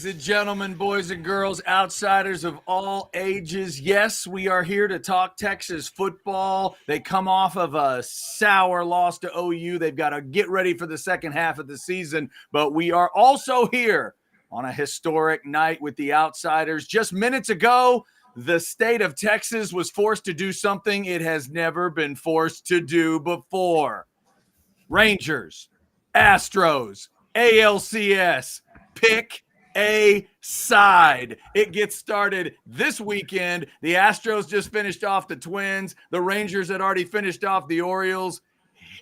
Ladies and gentlemen, boys and girls, outsiders of all ages, yes, we are here to talk Texas football. They come off of a sour loss to OU. They've got to get ready for the second half of the season, but we are also here on a historic night with the Outsiders. Just minutes ago, the state of Texas was forced to do something it has never been forced to do before. Rangers, Astros, ALCS, pick a side. It gets started this weekend. The Astros just finished off the Twins. The Rangers had already finished off the Orioles.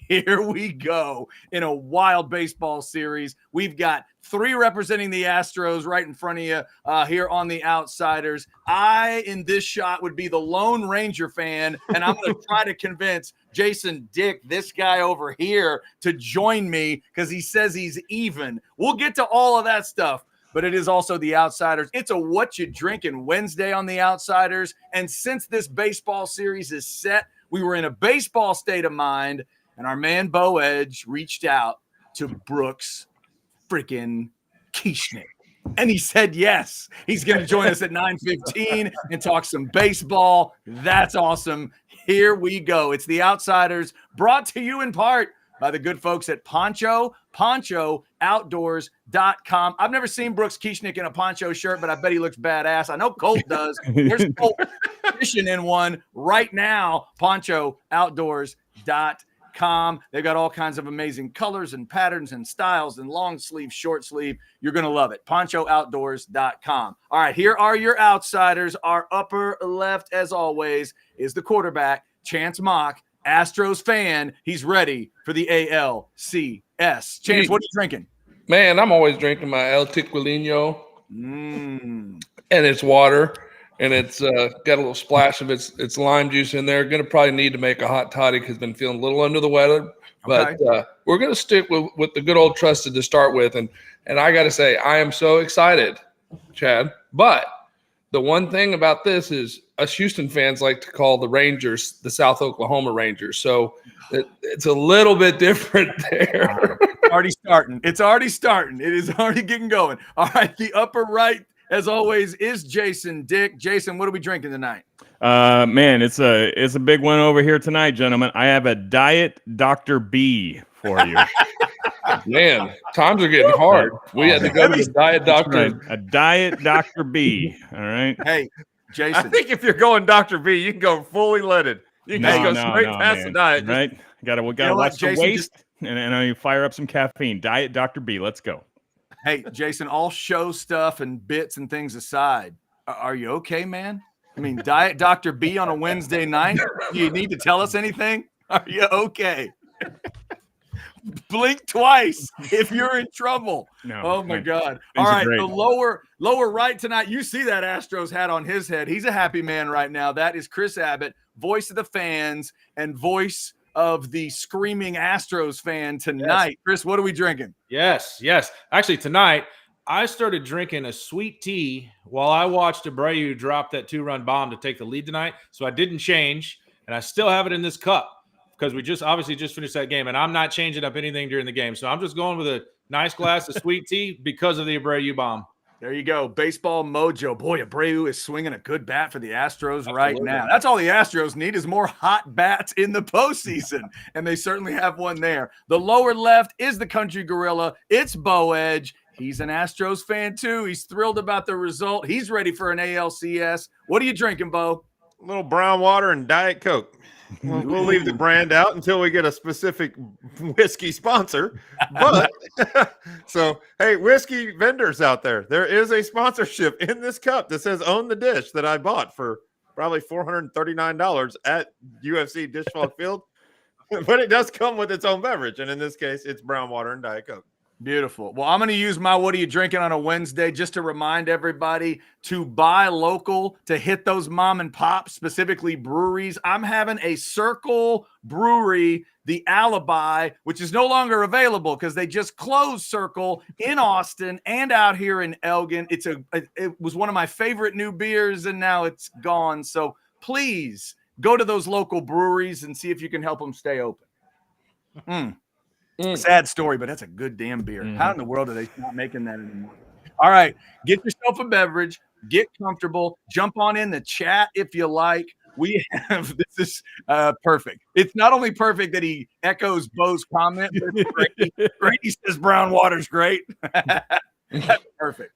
Here we go in a wild baseball series. We've got three representing the Astros right in front of you here on the Outsiders. I, in this shot, would be the Lone Ranger fan, and I'm going to try to convince Jason Dick, this guy over here, to join me because he says he's even. We'll get to all of that stuff, but it is also the Outsiders. It's a What You Drinking Wednesday on the Outsiders, and since this baseball series is set, we were in a baseball state of mind, and our man Bo Edge reached out to Brooks freaking Kieschnick. And he said yes. He's going to join us at 9:15 and talk some baseball. That's awesome. Here we go. It's the Outsiders, brought to you in part by the good folks at PonchoOutdoors.com. I've never seen Brooks Kieschnick in a poncho shirt, but I bet he looks badass. I know Colt does. There's Colt fishing in one right now. PonchoOutdoors.com. They've got all kinds of amazing colors and patterns and styles and long sleeve, short sleeve. You're going to love it. PonchoOutdoors.com. All right, here are your Outsiders. Our upper left, as always, is the quarterback, Chance Mock, Astros fan. He's ready for the ALCS. Chance, what are you drinking? Man, I'm always drinking my El Tiquilino. And it's water. And it's got a little splash of its lime juice in there. Going to probably need to make a hot toddy because been feeling a little under the weather. But we're going to stick with the good old trusted to start with. And I got to say, I am so excited, Chad. But the one thing about this is us Houston fans like to call the Rangers the South Oklahoma Rangers. So it's a little bit different there. It's already starting. It is already getting going. All right, the upper right, as always, is Jason Dick. Jason, what are we drinking tonight? Man, it's a big one over here tonight, gentlemen. I have a Diet Dr. B for you. Man, times are getting hard. We had to go to the Diet Doctor. Right. A Diet Dr. B. All right. Hey, Jason. I think if you're going Dr. B, you can go fully leaded. You can go straight past the diet. Right? Gotta watch the waist, and you fire up some caffeine. Diet Dr. B. Let's go. Hey, Jason, all show stuff and bits and things aside, are you okay, man? I mean, Diet Dr. B on a Wednesday night? Do you need to tell us anything? Are you okay? Blink twice if you're in trouble. No, oh, my God. All right, great. the lower right tonight, you see that Astros hat on his head. He's a happy man right now. That is Chris Abbott, voice of the fans and voice of the screaming Astros fan tonight. Yes. Chris, what are we drinking? Yes. Actually, tonight, I started drinking a sweet tea while I watched Abreu drop that 2-run bomb to take the lead tonight. So I didn't change, and I still have it in this cup because we obviously just finished that game, and I'm not changing up anything during the game. So I'm just going with a nice glass of sweet tea because of the Abreu bomb. There you go. Baseball mojo. Boy, Abreu is swinging a good bat for the Astros right now. That's all the Astros need is more hot bats in the postseason, and they certainly have one there. The lower left is the country gorilla. It's Bo Edge. He's an Astros fan, too. He's thrilled about the result. He's ready for an ALCS. What are you drinking, Bo? A little brown water and Diet Coke. We'll leave the brand out until we get a specific whiskey sponsor. But so, hey, whiskey vendors out there, there is a sponsorship in this cup that says "Own the Dish" that I bought for probably $439 at UFC Dishwalk Field. But it does come with its own beverage, and in this case, it's brown water and Diet Coke. Beautiful. Well, I'm going to use my What Are You Drinking on a Wednesday just to remind everybody to buy local, to hit those mom and pop, specifically breweries. I'm having a Circle Brewery, the Alibi, which is no longer available because they just closed Circle in Austin and out here in Elgin. It was one of my favorite new beers, and now it's gone. So please go to those local breweries and see if you can help them stay open. Sad story, but that's a good damn beer. How in the world are they not making that anymore? All right, get yourself a beverage, get comfortable, jump on in the chat if you like. We have this is perfect. It's not only perfect that he echoes Bo's comment, but it's great. Grady says brown water's great. That's perfect.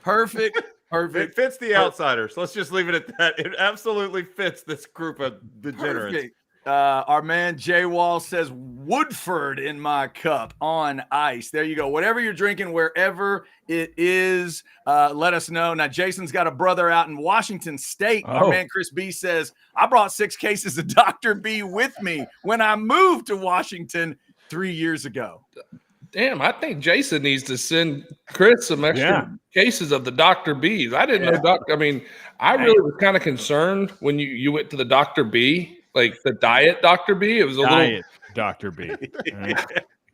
Perfect. It fits the Outsiders. Let's just leave it at that. It absolutely fits this group of degenerates. Perfect. Our man Jay Wall says Woodford in my cup on ice. There you go. Whatever you're drinking, wherever it is, let us know. Now, Jason's got a brother out in Washington State. Our man Chris B says, I brought 6 cases of Dr. B with me when I moved to Washington 3 years ago. Damn, I think Jason needs to send Chris some extra cases of the Dr. B's. I didn't know I really was kind of concerned when you went to the Dr. B, like the diet Dr. B. It was a Diet Dr. B. Right?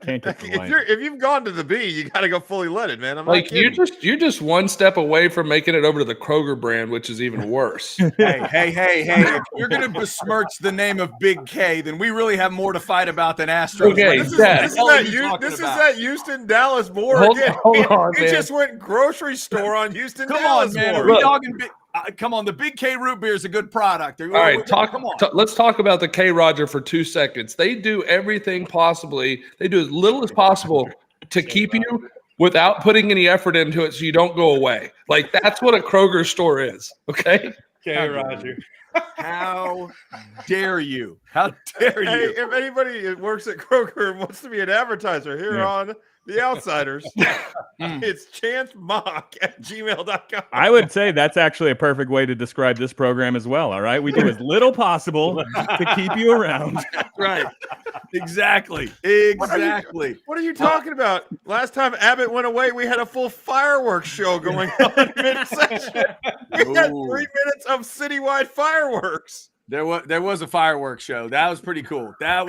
Can't get the line. If you've gone to the B, you got to go fully loaded, man. I'm like not kidding. you're just one step away from making it over to the Kroger brand, which is even worse. Hey! If you're gonna besmirch the name of Big K, then we really have more to fight about than Astros. Okay, This is that Houston Dallas Moore again. Hold on, He man. just went grocery store on Houston Come Dallas on, man. Moore. Are we dogging big? Come on, the Big K root beer is a good product. All right, Come on. let's talk about the K Roger for 2 seconds. They do everything possibly. They do as little as possible to keep you without putting any effort into it, so you don't go away. Like that's what a Kroger store is. Okay. Okay, Roger. How dare you? How dare Hey, you? if anybody works at Kroger and wants to be an advertiser here on The Outsiders, it's chancemock@gmail.com. I would say that's actually a perfect way to describe this program as well. All right. We do as little possible to keep you around. Right. Exactly. What are you talking about? Last time Abbott went away, we had a full fireworks show going on mid-session. We had 3 minutes of citywide fireworks. There was a fireworks show. That was pretty cool. That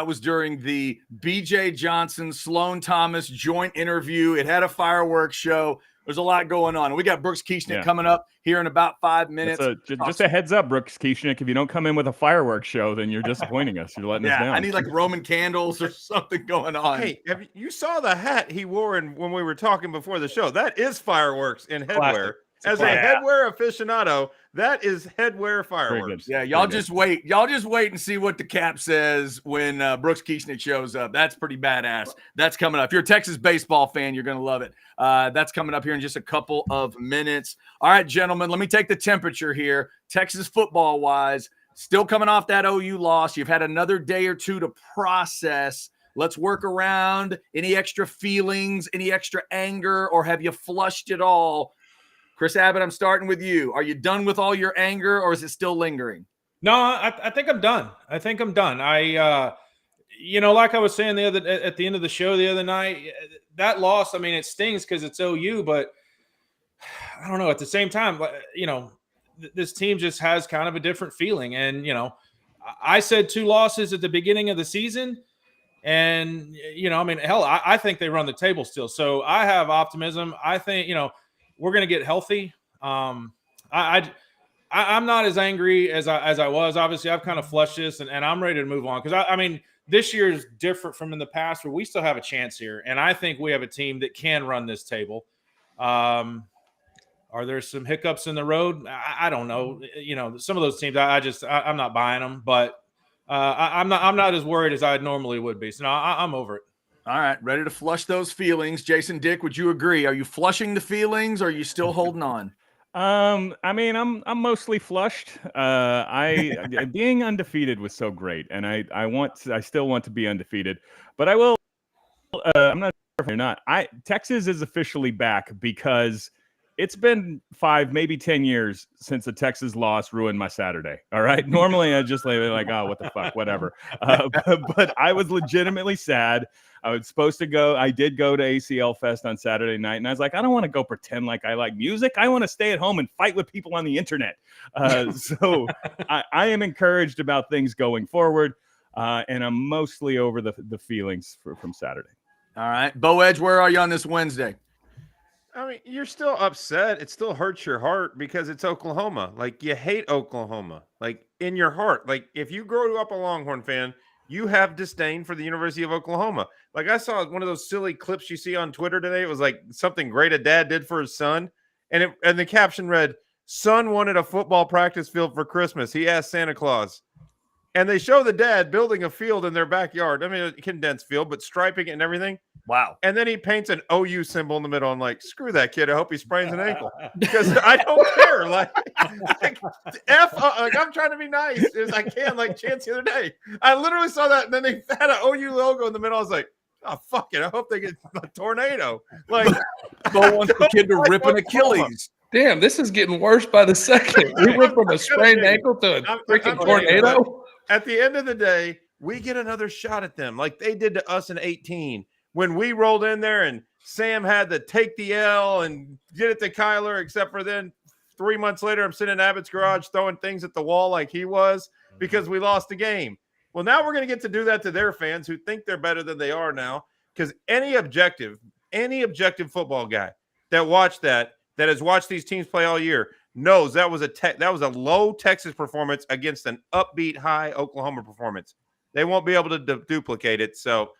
was during the B.J. Johnson, Sloan Thomas joint interview. It had a fireworks show. There's a lot going on. We got Brooks Kieschnick coming up here in about 5 minutes. Just a heads up, Brooks Kieschnick. If you don't come in with a fireworks show, then you're disappointing us. You're letting us down. I need like Roman candles or something going on. Hey, you saw the hat he wore when we were talking before the show? That is fireworks in headwear. As a headwear aficionado, that is headwear fireworks. Yeah, y'all just wait. Y'all just wait and see what the cap says when Brooks Kieschnick shows up. That's pretty badass. That's coming up. If you're a Texas baseball fan, you're going to love it. That's coming up here in just a couple of minutes. All right, gentlemen, let me take the temperature here. Texas football-wise, still coming off that OU loss. You've had another day or two to process. Let's work around any extra feelings, any extra anger, or have you flushed it all? Chris Abbott, I'm starting with you. Are you done with all your anger, or is it still lingering? No, I think I'm done. Like I was saying at the end of the show the other night, that loss, I mean, it stings because it's OU, but I don't know. At the same time, this team just has kind of a different feeling. And, I said 2 losses at the beginning of the season. And, I think they run the table still. So I have optimism. I think, we're going to get healthy. I'm not as angry as I was. Obviously, I've kind of flushed this, and I'm ready to move on. Because, this year is different from in the past where we still have a chance here. And I think we have a team that can run this table. Are there some hiccups in the road? I don't know. Some of those teams, I'm not buying them. But I'm not as worried as I normally would be. So, no, I'm over it. All right, ready to flush those feelings. Jason Dick, would you agree? Are you flushing the feelings, or are you still holding on? I'm mostly flushed. Being undefeated was so great, and I still want to be undefeated. But I will. I'm not sure if you're not. Texas is officially back because it's been 5, maybe 10 years since the Texas loss ruined my Saturday. All right. Normally I just like, oh, what the fuck, whatever. But I was legitimately sad. I was supposed to go. I did go to ACL Fest on Saturday night, and I was like, I don't want to go pretend like I like music. I want to stay at home and fight with people on the internet. So I am encouraged about things going forward, and I'm mostly over the feelings from Saturday. All right. Bo Edge, where are you on this Wednesday? I mean, you're still upset. It still hurts your heart because it's Oklahoma. Like, you hate Oklahoma. Like, in your heart. Like, if you grow up a Longhorn fan, you have disdain for the University of Oklahoma. Like I saw one of those silly clips you see on Twitter today. It was like something great a dad did for his son. And the caption read, "Son wanted a football practice field for Christmas. He asked Santa Claus." And they show the dad building a field in their backyard. I mean, a condensed field, but striping it and everything. Wow. And then he paints an OU symbol in the middle. I'm like, screw that kid. I hope he sprains an ankle because I don't care. Like I'm trying to be nice as I can. Like Chance the other day, I literally saw that, and then they had an OU logo in the middle. I was like, oh fuck it. I hope they get a tornado. Like, Bo wants the kid to rip an Achilles. Damn, this is getting worse by the second. We went from a sprained ankle to a freaking tornado. At the end of the day, we get another shot at them like they did to us in 18 when we rolled in there and Sam had to take the L and get it to Kyler, except for then 3 months later, I'm sitting in Abbott's garage throwing things at the wall like he was because we lost the game. Well, now we're going to get to do that to their fans who think they're better than they are now, because any objective football guy that has watched these teams play all year knows that was a low Texas performance against an upbeat high Oklahoma performance. They won't be able to duplicate it. So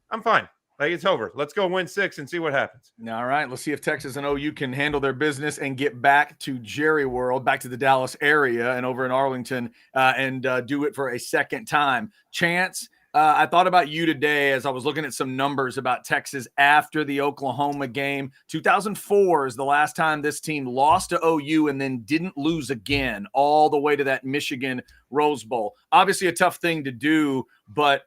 I'm fine. Like, it's over. Let's go win 6 and see what happens. All right. Let's see if Texas and OU can handle their business and get back to Jerry World, back to the Dallas area and over in Arlington and do it for a second time. Chance, I thought about you today as I was looking at some numbers about Texas after the Oklahoma game. 2004 is the last time this team lost to OU and then didn't lose again, all the way to that Michigan Rose Bowl. Obviously a tough thing to do, but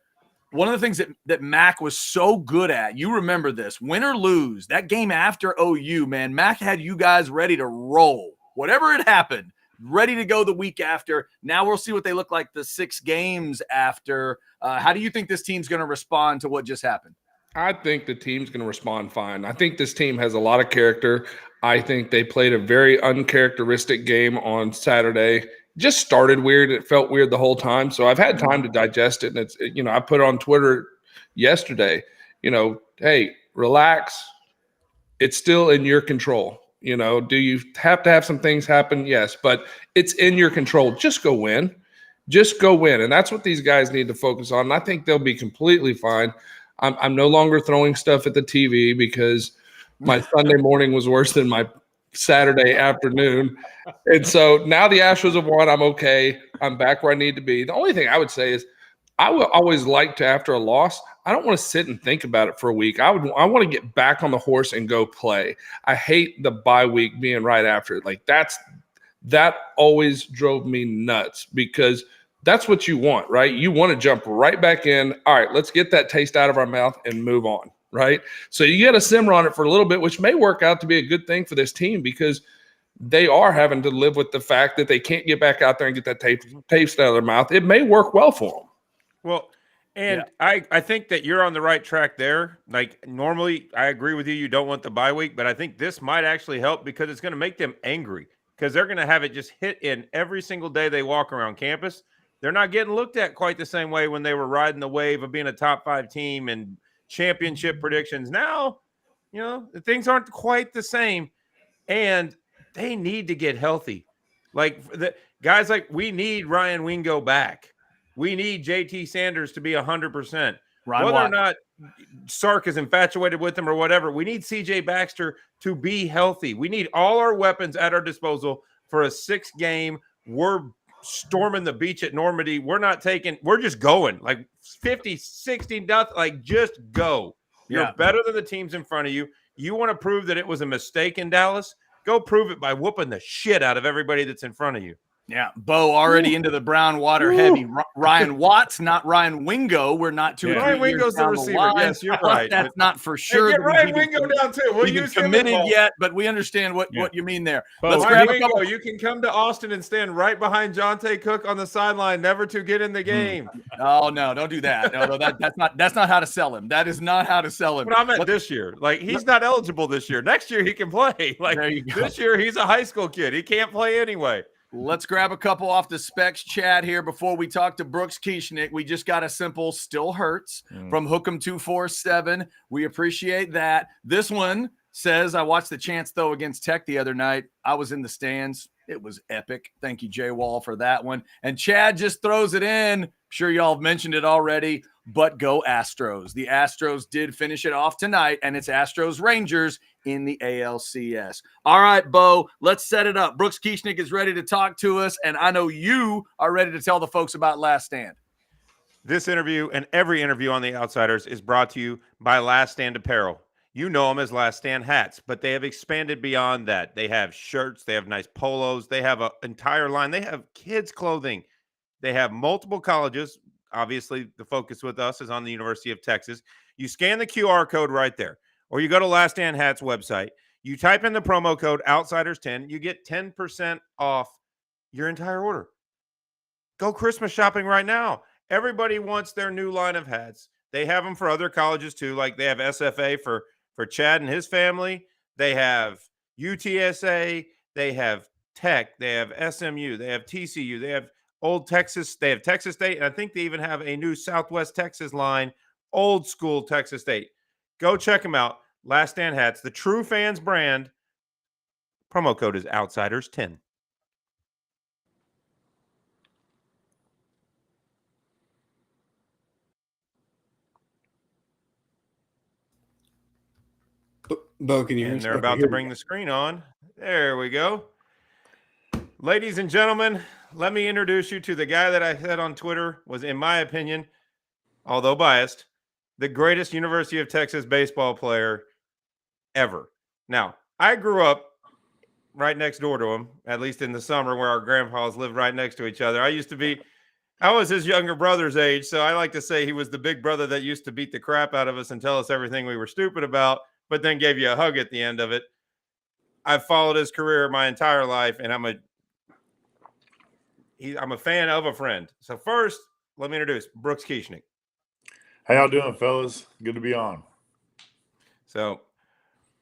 one of the things that Mac was so good at, you remember this, win or lose, that game after OU, man, Mac had you guys ready to roll. Whatever had happened, ready to go the week after. Now we'll see what they look like the 6 games after. How do you think this team's going to respond to what just happened? I think the team's going to respond fine. I think this team has a lot of character. I think they played a very uncharacteristic game on Saturday. Just started weird. It felt weird the whole time. So I've had time to digest it. And it's, I put it on Twitter yesterday, hey, relax. It's still in your control. Do you have to have some things happen? Yes, but it's in your control. Just go win. Just go win. And that's what these guys need to focus on. And I think they'll be completely fine. I'm no longer throwing stuff at the TV because my Sunday morning was worse than my Saturday afternoon. And so now the Astros have won. I'm okay. I'm back where I need to be. The only thing I would say is I will always like to, after a loss, I don't want to sit and think about it for a week. I want to get back on the horse and go play. I hate the bye week being right after it. Like that always drove me nuts because that's what you want, right? You want to jump right back in. All right, let's get that taste out of our mouth and move on, right? So you got to simmer on it for a little bit, which may work out to be a good thing for this team because they are having to live with the fact that they can't get back out there and get that taste out of their mouth. It may work well for them. Well, and yeah. I think that you're on the right track there. Like normally I agree with you. You don't want the bye week, but I think this might actually help because it's going to make them angry because they're going to have it just hit in every single day they walk around campus. They're not getting looked at quite the same way when they were riding the wave of being a top 5 team and championship predictions. Now, things aren't quite the same and they need to get healthy. Like the guys, we need Ryan Wingo back. We need JT Sanders to be 100%. Whether or not Sark is infatuated with him or whatever, we need CJ Baxter to be healthy. We need all our weapons at our disposal for a 6-game. We're storming the beach at Normandy. We're just going like 50, 60, nothing. Like just go. You're better than the teams in front of you. You want to prove that it was a mistake in Dallas? Go prove it by whooping the shit out of everybody that's in front of you. Yeah, Bo already into the brown water heavy. Ryan Watts, not Ryan Wingo. We're not too. Ryan Wingo's the receiver. Yes, you're right. That's not for sure. Hey, get Ryan Wingo down too. We'll use him committed yet, but we understand what you mean there. Let's grab a couple. You can come to Austin and stand right behind Jonte Cook on the sideline, never to get in the game. Oh no, don't do that. No, that's not how to sell him. That is not how to sell him. But I meant this year. Like he's not eligible this year. Next year he can play. Like this year he's a high school kid. He can't play anyway. Let's grab a couple off the specs chat here before we talk to Brooks Kieschnick. We just got a simple still hurts from Hook'em247. We appreciate that. This one says, I watched the Chance though against Tech the other night. I was in the stands. It was epic. Thank you, Jay Wall, for that one. And Chad just throws it in. Sure, y'all have mentioned it already, but go Astros. The Astros did finish it off tonight, and it's Astros Rangers in the ALCS. All right, Bo, let's set it up. Brooks Kieschnick is ready to talk to us, and I know you are ready to tell the folks about Last Stand. This interview and every interview on the Outsiders is brought to you by Last Stand Apparel. You know them as Last Stand hats, but they have expanded beyond that. They have shirts, they have nice polos, they have an entire line, they have kids' clothing. They have multiple colleges. Obviously, the focus with us is on the University of Texas. You scan the QR code right there, or you go to Last Stand Hats website. You type in the promo code Outsiders10. You get 10% off your entire order. Go Christmas shopping right now. Everybody wants their new line of hats. They have them for other colleges too. Like they have SFA for Chad and his family. They have UTSA. They have Tech. They have SMU. They have TCU. They have Old Texas. They have Texas State. And I think they even have a new Southwest Texas line, old school Texas State. Go check them out. Last Stand Hats, the true fans brand. Promo code is Outsiders10. Bo, can you hear And us? they're Okay, about here to we bring go. the screen on. There we go. Ladies and gentlemen, let me introduce you to the guy that I said on Twitter was, in my opinion, although biased, the greatest University of Texas baseball player ever. Now, I grew up right next door to him, at least in the summer where our grandpas lived right next to each other. I was his younger brother's age, so I like to say he was the big brother that used to beat the crap out of us and tell us everything we were stupid about, but then gave you a hug at the end of it. I've followed his career my entire life, and I'm a fan of a friend. So first, let me introduce Brooks Kieschnick. How y'all doing, fellas? Good to be on. So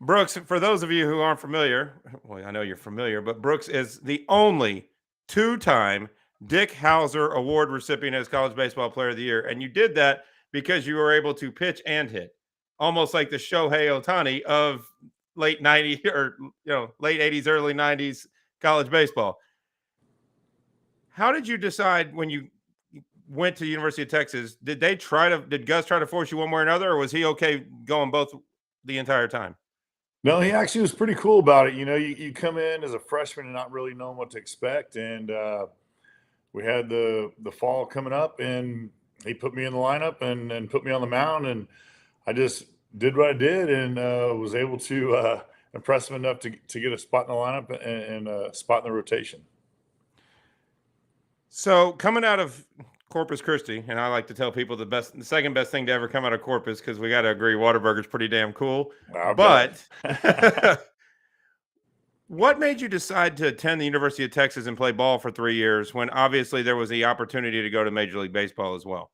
Brooks, for those of you who aren't familiar, well, I know you're familiar, but Brooks is the only two-time Dick Hauser Award recipient as College Baseball Player of the Year. And you did that because you were able to pitch and hit, almost like the Shohei Ohtani of late 90s or late 80s, early 90s college baseball. How did you decide when you went to the University of Texas? Did Gus try to force you one way or another, or was he okay going both the entire time? No, he actually was pretty cool about it. You come in as a freshman and not really knowing what to expect. And we had the fall coming up, and he put me in the lineup and put me on the mound. And I just did what I did and was able to impress him enough to get a spot in the lineup and a spot in the rotation. So coming out of Corpus Christi, and I like to tell people the second best thing to ever come out of Corpus, because we got to agree Whataburger's pretty damn cool. Okay. But what made you decide to attend the University of Texas and play ball for 3 years when obviously there was the opportunity to go to Major League Baseball as well?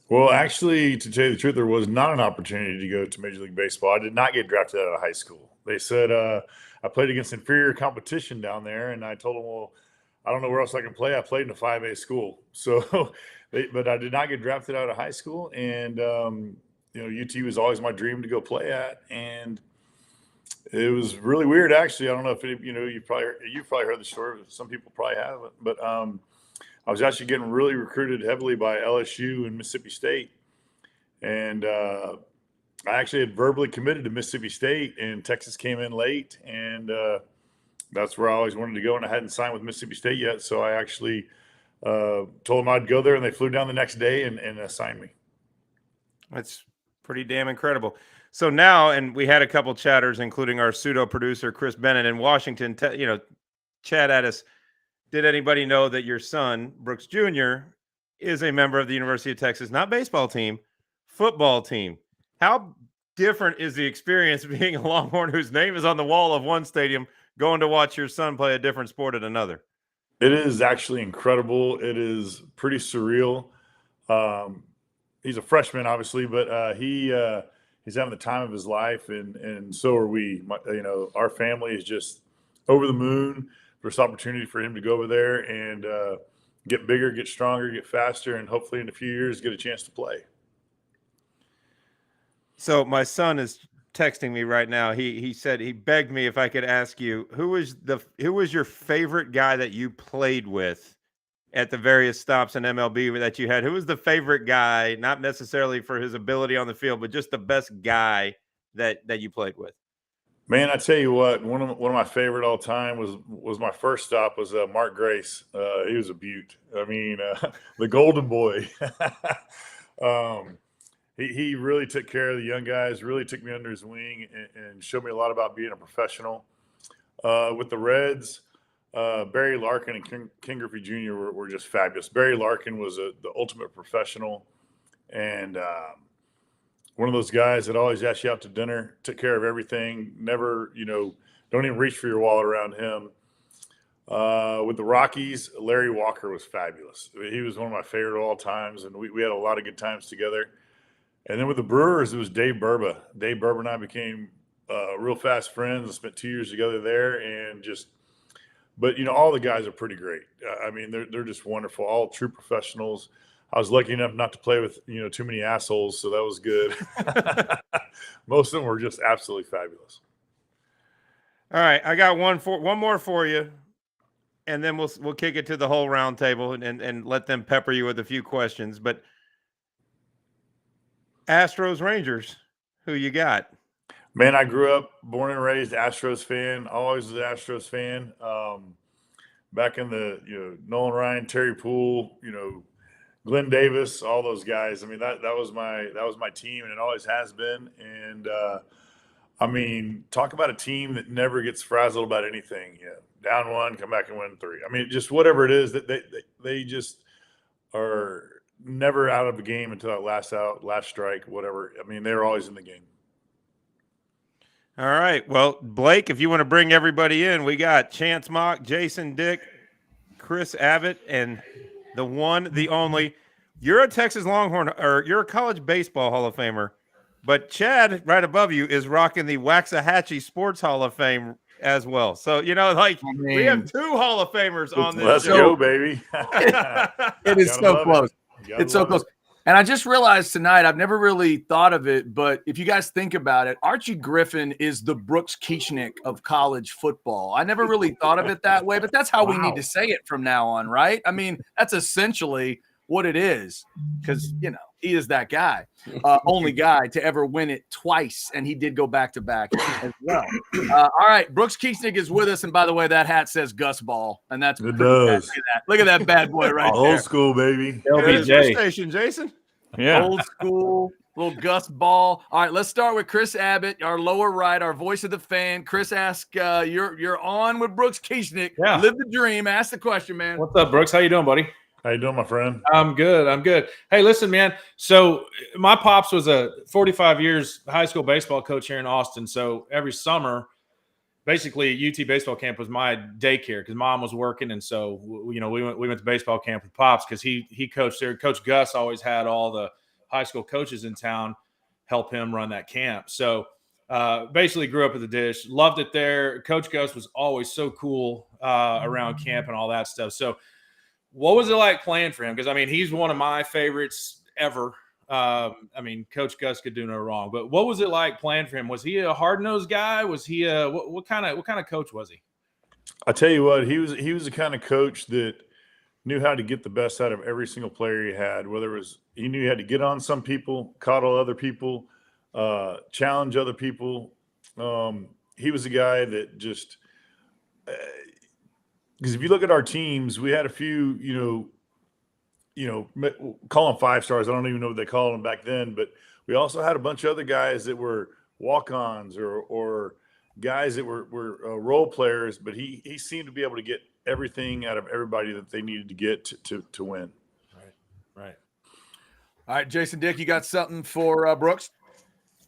Well, actually, to tell you the truth, there was not an opportunity to go to Major League Baseball. I did not get drafted out of high school. They said I played against inferior competition down there, and I told them, well, I don't know where else I can play. I played in a 5A school. So, but I did not get drafted out of high school. And, UT was always my dream to go play at. And it was really weird, actually. I don't know if you've probably heard the story. Some people probably haven't. But I was actually getting really recruited heavily by LSU and Mississippi State. And I actually had verbally committed to Mississippi State, and Texas came in late. And that's where I always wanted to go, and I hadn't signed with Mississippi State yet. So I actually told them I'd go there, and they flew down the next day and signed me. That's pretty damn incredible. So now, and we had a couple chatters, including our pseudo producer, Chris Bennett in Washington, chat at us. Did anybody know that your son, Brooks Jr., is a member of the University of Texas, not baseball team, football team? How different is the experience being a Longhorn whose name is on the wall of one stadium, going to watch your son play a different sport at another? It is actually incredible. It is pretty surreal. He's a freshman, obviously, but he's having the time of his life, and so are we. Our family is just over the moon for this opportunity for him to go over there and get bigger, get stronger, get faster, and hopefully in a few years get a chance to play. So my son is texting me right now. He said he begged me if I could ask you who was your favorite guy that you played with at the various stops in MLB that you had? Who was the favorite guy, not necessarily for his ability on the field, but just the best guy that you played with? Man, I tell you what, one of my favorite all time was my first stop was Mark Grace. He was a beaut. I mean, the golden boy. He really took care of the young guys, really took me under his wing and showed me a lot about being a professional. With the Reds, Barry Larkin and Ken Griffey Jr. were just fabulous. Barry Larkin was the ultimate professional, and one of those guys that always asked you out to dinner, took care of everything, never, don't even reach for your wallet around him. With the Rockies, Larry Walker was fabulous. He was one of my favorite of all times, and we had a lot of good times together. And then with the Brewers, it was Dave Burba. Dave Burba and I became real fast friends and spent 2 years together there. But all the guys are pretty great. I mean, they're just wonderful, all true professionals. I was lucky enough not to play with, too many assholes, so that was good. Most of them were just absolutely fabulous. All right, I got one more for you, and then we'll kick it to the whole round table and let them pepper you with a few questions. But Astros Rangers, who you got? Man, I grew up, born and raised Astros fan. Always was an Astros fan. Back in the Nolan Ryan, Terry Poole, Glenn Davis, all those guys. I mean, that was my team, and it always has been. And I mean, talk about a team that never gets frazzled about anything. Down one, come back and win three. I mean, just whatever it is that they just are never out of the game until that last out, last strike, whatever. I mean, they're always in the game. All right. Well, Blake, if you want to bring everybody in, we got Chance Mock, Jason Dick, Chris Abbott, and the one, the only. You're a Texas Longhorn, or you're a college baseball Hall of Famer, but Chad, right above you, is rocking the Waxahachie Sports Hall of Fame as well. So, we have two Hall of Famers on this Let's show. go, baby. It is so close. It's so close. And I just realized tonight, I've never really thought of it, but if you guys think about it, Archie Griffin is the Brooks Kieschnick of college football. I never really thought of it that way, but that's how we need to say it from now on, right? I mean, that's essentially what it is, because, he is that guy, only guy to ever win it twice, and he did go back-to-back as well. All right, Brooks Kieschnick is with us, and by the way, that hat says Gus Ball, and that's it does. Look at that bad boy right there. Old school, baby. LBJ Station, Jason. Yeah. Old school, little Gus Ball. All right, let's start with Chris Abbott, our lower right, our voice of the fan. Chris, ask, you're on with Brooks Kieschnick. Yeah. Live the dream. Ask the question, man. What's up, Brooks? How you doing, buddy? How you doing, my friend? I'm good. Hey, listen, man. So my pops was a 45 years high school baseball coach here in Austin. So every summer, basically UT baseball camp was my daycare because mom was working. And so, we went to baseball camp with Pops because he coached there. Coach Gus always had all the high school coaches in town help him run that camp. So basically grew up at the dish, loved it there. Coach Gus was always so cool around camp and all that stuff. So what was it like playing for him? Because, I mean, he's one of my favorites ever. Coach Gus could do no wrong. But what was it like playing for him? Was he a hard-nosed guy? Was he what kind of coach was he? I tell you what, he was the kind of coach that knew how to get the best out of every single player he had. Whether it was he knew he had to get on some people, coddle other people, challenge other people. He was a guy that just because if you look at our teams, we had a few, call them 5 stars. I don't even know what they called them back then, but we also had a bunch of other guys that were walk-ons or guys that were role players, but he seemed to be able to get everything out of everybody that they needed to get to win. Right. All right, Jason Dick, you got something for Brooks?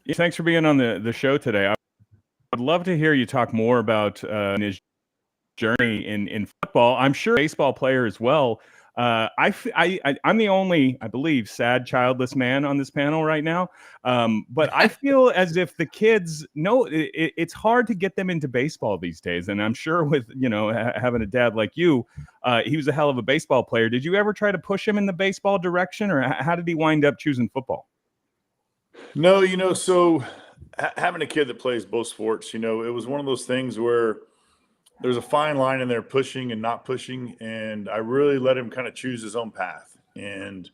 Yeah, thanks for being on the show today. I'd love to hear you talk more about his journey in football. I'm sure baseball player as well. I'm the only, I believe, sad childless man on this panel right now. But I feel as if the kids know it's hard to get them into baseball these days. And I'm sure with, having a dad like you, he was a hell of a baseball player. Did you ever try to push him in the baseball direction, or how did he wind up choosing football? No, so having a kid that plays both sports, it was one of those things where there's a fine line in there, pushing and not pushing, and I really let him kind of choose his own path. And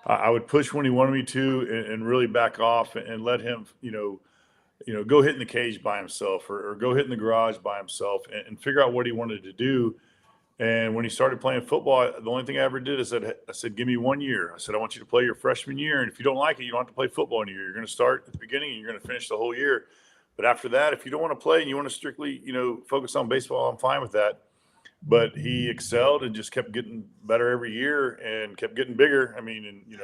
I would push when he wanted me to, and really back off and let him, go hit in the cage by himself, or go hit in the garage by himself, and figure out what he wanted to do. And when he started playing football, the only thing I ever did is I said, give me 1 year. I said, I want you to play your freshman year. And if you don't like it, you don't have to play football in a year. You're going to start at the beginning and you're going to finish the whole year. But after that, if you don't want to play and you want to strictly, focus on baseball, I'm fine with that. But he excelled and just kept getting better every year and kept getting bigger. I mean, and,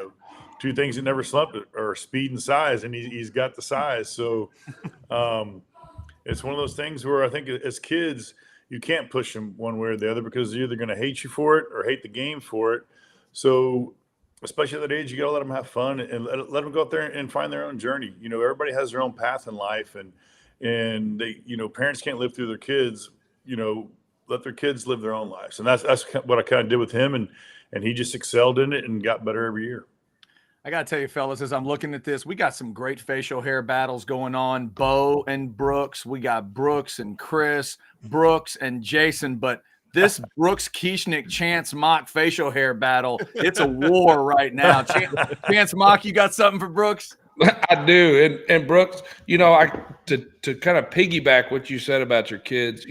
two things that never slumped are speed and size, and he's got the size. So it's one of those things where I think as kids, you can't push them one way or the other, because they're either going to hate you for it or hate the game for it. So especially at that age, you got to let them have fun and let them go out there and find their own journey. Everybody has their own path in life, and they, parents can't live through their kids, let their kids live their own lives. And that's what I kind of did with him. And he just excelled in it and got better every year. I got to tell you, fellas, as I'm looking at this, we got some great facial hair battles going on. Bo and Brooks. We got Brooks and Chris, Brooks and Jason. But this Brooks Kieschnick Chance Mock facial hair battle, it's a war right now. Chance Mock, you got something for Brooks? I do. And Brooks, to kind of piggyback what you said about your kids,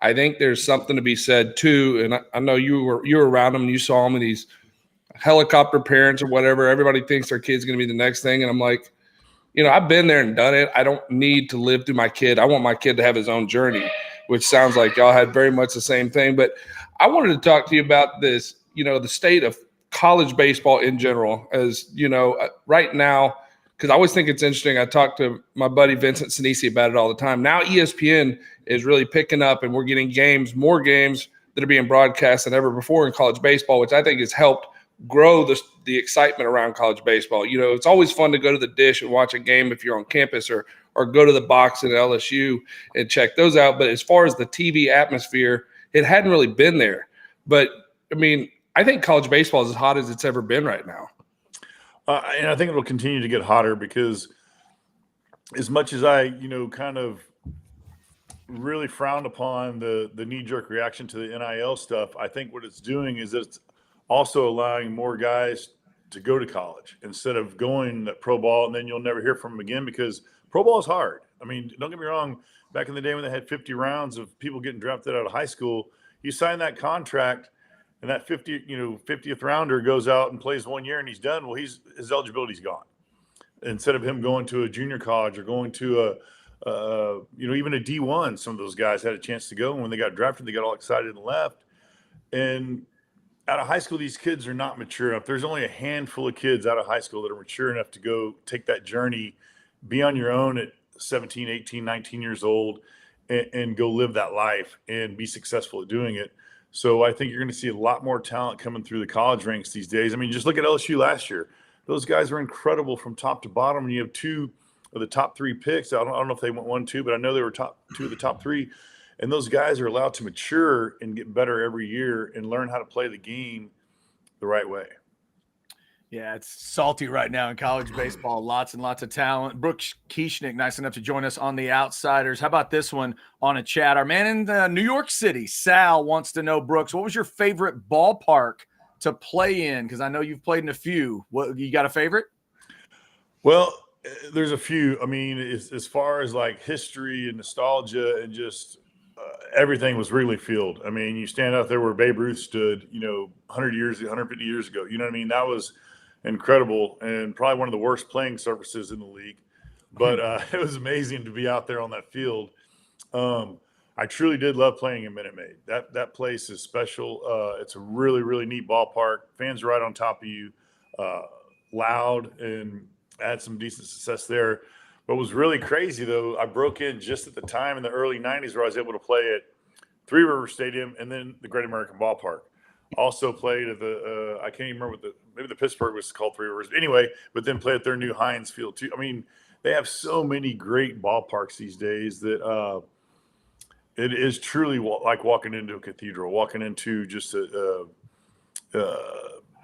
I think there's something to be said too. And I know you were around them and you saw them in these helicopter parents or whatever. Everybody thinks their kid's going to be the next thing. And I'm like, I've been there and done it. I don't need to live through my kid. I want my kid to have his own journey, which sounds like y'all had very much the same thing. But I wanted to talk to you about this, the state of college baseball in general, as right now, because I always think it's interesting. I talk to my buddy Vincent Sinisi about it all the time. Now ESPN is really picking up, and we're getting more games that are being broadcast than ever before in college baseball, which I think has helped grow the excitement around college baseball. It's always fun to go to the Dish and watch a game if you're on campus, or go to the box at LSU and check those out. But as far as the TV atmosphere, it hadn't really been there. But I think college baseball is as hot as it's ever been right now. And I think it'll continue to get hotter, because as much as I, kind of really frowned upon the knee-jerk reaction to the NIL stuff, I think what it's doing is it's also allowing more guys to go to college instead of going to pro ball, and then you'll never hear from them again, because pro ball is hard. Don't get me wrong. Back in the day when they had 50 rounds of people getting drafted out of high school, you sign that contract, and that 50th rounder goes out and plays 1 year and he's done. Well, his eligibility's gone. Instead of him going to a junior college or going to even a D1, some of those guys had a chance to go. And when they got drafted, they got all excited and left. And out of high school, these kids are not mature enough. There's only a handful of kids out of high school that are mature enough to go take that journey, be on your own at 17, 18, 19 years old, and go live that life and be successful at doing it. So I think you're going to see a lot more talent coming through the college ranks these days. Just look at LSU last year. Those guys were incredible from top to bottom. And you have two of the top three picks. I don't know if they went 1-2, but I know they were two of the top three. And those guys are allowed to mature and get better every year and learn how to play the game the right way. Yeah, it's salty right now in college baseball. Lots and lots of talent. Brooks Kieschnick, nice enough to join us on the Outsiders. How about this one on a chat? Our man in New York City, Sal, wants to know, Brooks, what was your favorite ballpark to play in? Because I know you've played in a few. What, you got a favorite? Well, there's a few. As far as like history and nostalgia and just everything was Wrigley Field. You stand out there where Babe Ruth stood, 150 years ago. That was incredible, and probably one of the worst playing surfaces in the league. But it was amazing to be out there on that field. I truly did love playing in Minute Maid. That place is special. It's a really, really neat ballpark. Fans are right on top of you, loud, and had some decent success there. What was really crazy, though, I broke in just at the time in the early 90s where I was able to play at Three River Stadium and then the Great American Ballpark. Also played at the I can't even remember maybe the Pittsburgh was called Three Rivers. Anyway, but then played at their new Heinz Field too. They have so many great ballparks these days that it is truly like walking into a cathedral, walking into just a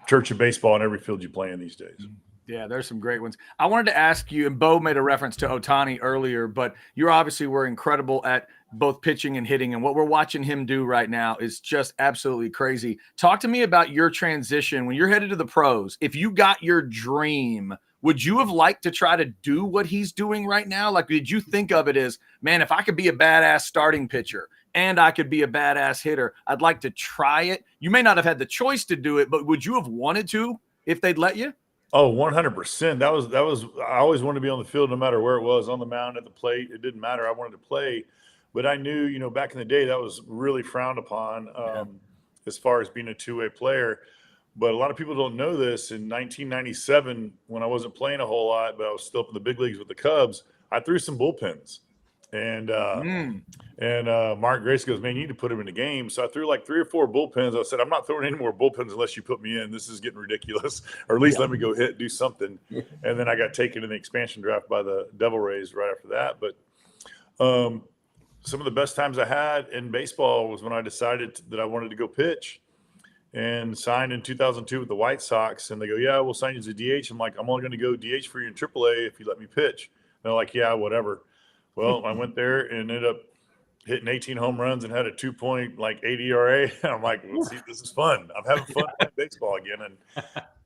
church of baseball in every field you play in these days. Yeah, there's some great ones. I wanted to ask you, and Bo made a reference to Ohtani earlier, but you obviously were incredible at both pitching and hitting, and what we're watching him do right now is just absolutely crazy. Talk to me about your transition when you're headed to the pros. If you got your dream, would you have liked to try to do what he's doing right now? Like, did you think of it as, man, if I could be a badass starting pitcher and I could be a badass hitter, I'd like to try it? You may not have had the choice to do it, but would you have wanted to if they'd let you? Oh, 100%. That was. I always wanted to be on the field, no matter where it was, on the mound, at the plate. It didn't matter. I wanted to play, but I knew, back in the day, that was really frowned upon as far as being a two-way player. But a lot of people don't know this. In 1997, when I wasn't playing a whole lot, but I was still up in the big leagues with the Cubs, I threw some bullpens. And Mark Grace goes, man, you need to put him in the game. So I threw like 3 or 4 bullpens. I said, I'm not throwing any more bullpens unless you put me in. This is getting ridiculous. Or at least let me go hit, do something. And then I got taken in the expansion draft by the Devil Rays right after that. But some of the best times I had in baseball was when I decided that I wanted to go pitch and signed in 2002 with the White Sox. And they go, yeah, we'll sign you as a DH. I'm like, I'm only going to go DH for you in AAA if you let me pitch. And they're like, yeah, whatever. Well, I went there and ended up hitting 18 home runs and had a 2.8 ERA. And I'm like, well, see, this is fun. I'm having fun playing baseball again.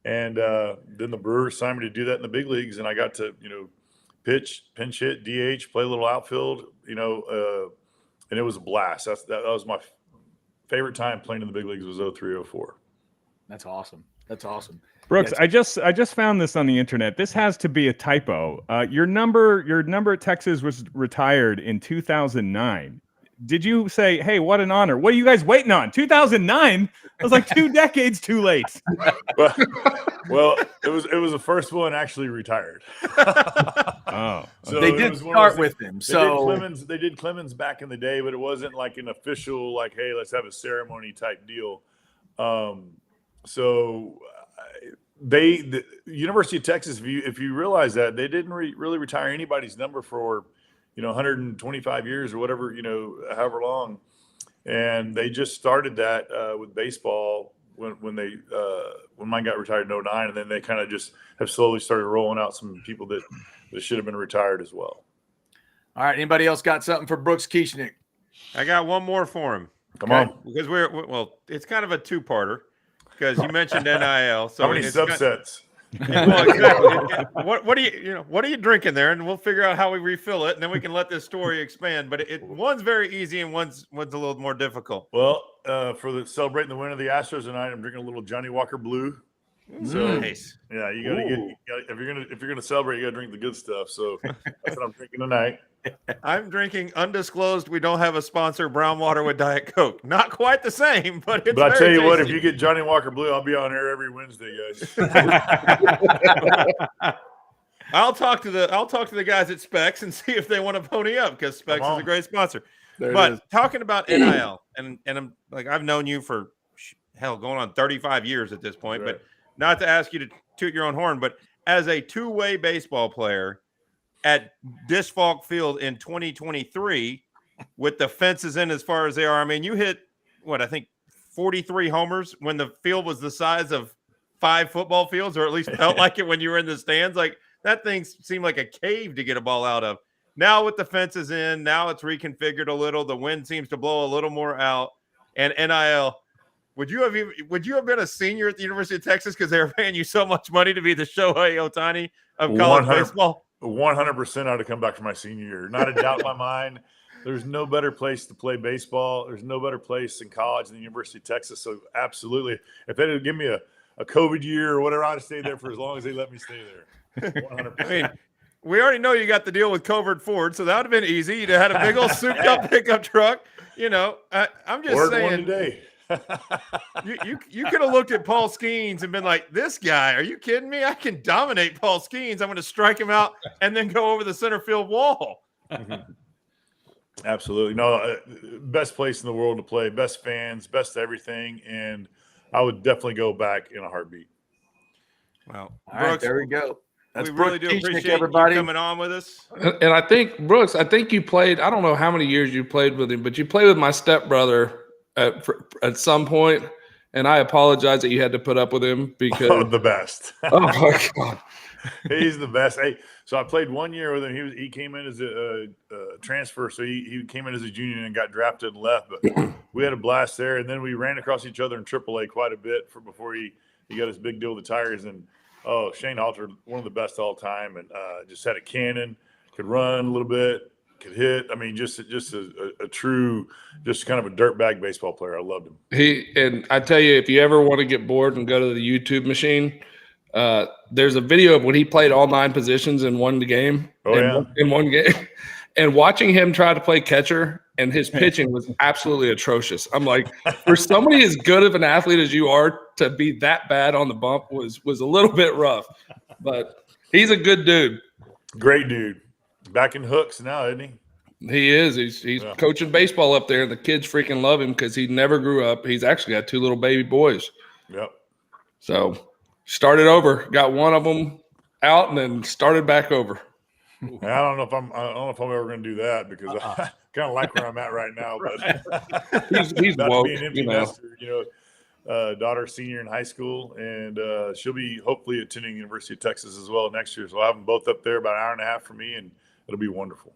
And then the Brewers signed me to do that in the big leagues, and I got to pitch, pinch hit, DH, play a little outfield, and it was a blast. That was my favorite time playing in the big leagues was 03, 04. That's awesome. That's awesome. Brooks, I just found this on the internet. This has to be a typo. Your number at Texas was retired in 2009. Did you say, hey, what an honor? What are you guys waiting on? 2009? I was like 2 decades too late. Well, it was the first one actually retired. Oh. So they did start with him. They did Clemens back in the day, but it wasn't like an official, like, hey, let's have a ceremony type deal. The University of Texas, if you realize that, they didn't really retire anybody's number for 125 years or whatever, however long, and they just started that with baseball when mine got retired in 09, and then they kind of just have slowly started rolling out some people that should have been retired as well. All right, anybody else got something for Brooks Kieschnick? I got one more for him. Come on, because it's kind of a two-parter. Because you mentioned NIL, so how many subsets? Well, exactly. What are you drinking there? And we'll figure out how we refill it, and then we can let this story expand. But one's very easy, and one's a little more difficult. Well, for celebrating the win of the Astros tonight, I'm drinking a little Johnny Walker Blue. So, nice. Yeah, you gotta if you're gonna celebrate, you gotta drink the good stuff. So that's what I'm drinking tonight. I'm drinking undisclosed. We don't have a sponsor. Brown water with Diet Coke. Not quite the same, but it's. But I tell you what, if tasty. you get Johnny Walker Blue, I'll be on here every Wednesday, guys. I'll talk to the guys at Specs and see if they want to pony up because Specs is a great sponsor. But talking about NIL, and I'm like, I've known you for going on 35 years at this point, Right. but not to ask you to toot your own horn, but as a two-way baseball player at Disfalk Field in 2023, with the fences in as far as they are, I mean, you hit I think 43 homers when the field was the size of 5 football fields, or at least felt like it when you were in the stands. Like that thing seemed like a cave to get a ball out of. Now with the fences in, now it's reconfigured a little. The wind seems to blow a little more out. And NIL, would you have been a senior at the University of Texas because they were paying you so much money to be the Shohei Ohtani of college baseball? 100% I'd have come back for my senior year. Not a doubt in my mind. There's no better place to play baseball. There's no better place in college than the University of Texas. So absolutely, if they would give me a COVID year or whatever, I'd have stayed there for as long as they let me stay there. 100%. I mean, we already know you got the deal with Covert Ford, so that would have been easy. You'd have had a big old souped up pickup truck. I'm just Word saying. one today. You could have looked at Paul Skeens and been like, this guy, are you kidding me? I can dominate Paul Skeens. I'm going to strike him out and then go over the center field wall. Absolutely. No, best place in the world to play, best fans, best everything. And I would definitely go back in a heartbeat. Wow. All right, there we go. That's we really do Brooks Kieschnick, appreciate everybody. you coming on with us. And I think, Brooks, you played, I don't know how many years you played with him, but you played with my stepbrother at some point. and I apologize that you had to put up with him because the best. oh my God. He's the best. Hey, so I played 1 year with him. He came in as a transfer, so he came in as a junior and got drafted and left. But we had a blast there, and then we ran across each other in AAA quite a bit before he got his big deal with the Tigers. And Shane Halter, one of the best of all time, and just had a cannon, could run a little bit, could hit. I mean, just a true, just kind of a dirtbag baseball player. I loved him. And I tell you, if you ever want to get bored and go to the YouTube machine. There's a video of when he played all 9 positions in one game. In one game, and watching him try to play catcher and his pitching was absolutely atrocious. I'm like, for somebody as good of an athlete as you are to be that bad on the bump was a little bit rough, but he's a good dude. Great dude. Back in Hooks now, isn't he? He is. He's coaching baseball up there, and the kids freaking love him because he never grew up. He's actually got 2 little baby boys. Yep. So started over, got one of them out, and then started back over. I don't know if I'm ever going to do that because I kind of like where I'm at right now. But he's about woke, to be an empty nester, daughter senior in high school, and she'll be hopefully attending University of Texas as well next year. So I'll have them both up there, about an hour and a half for me, and it'll be wonderful.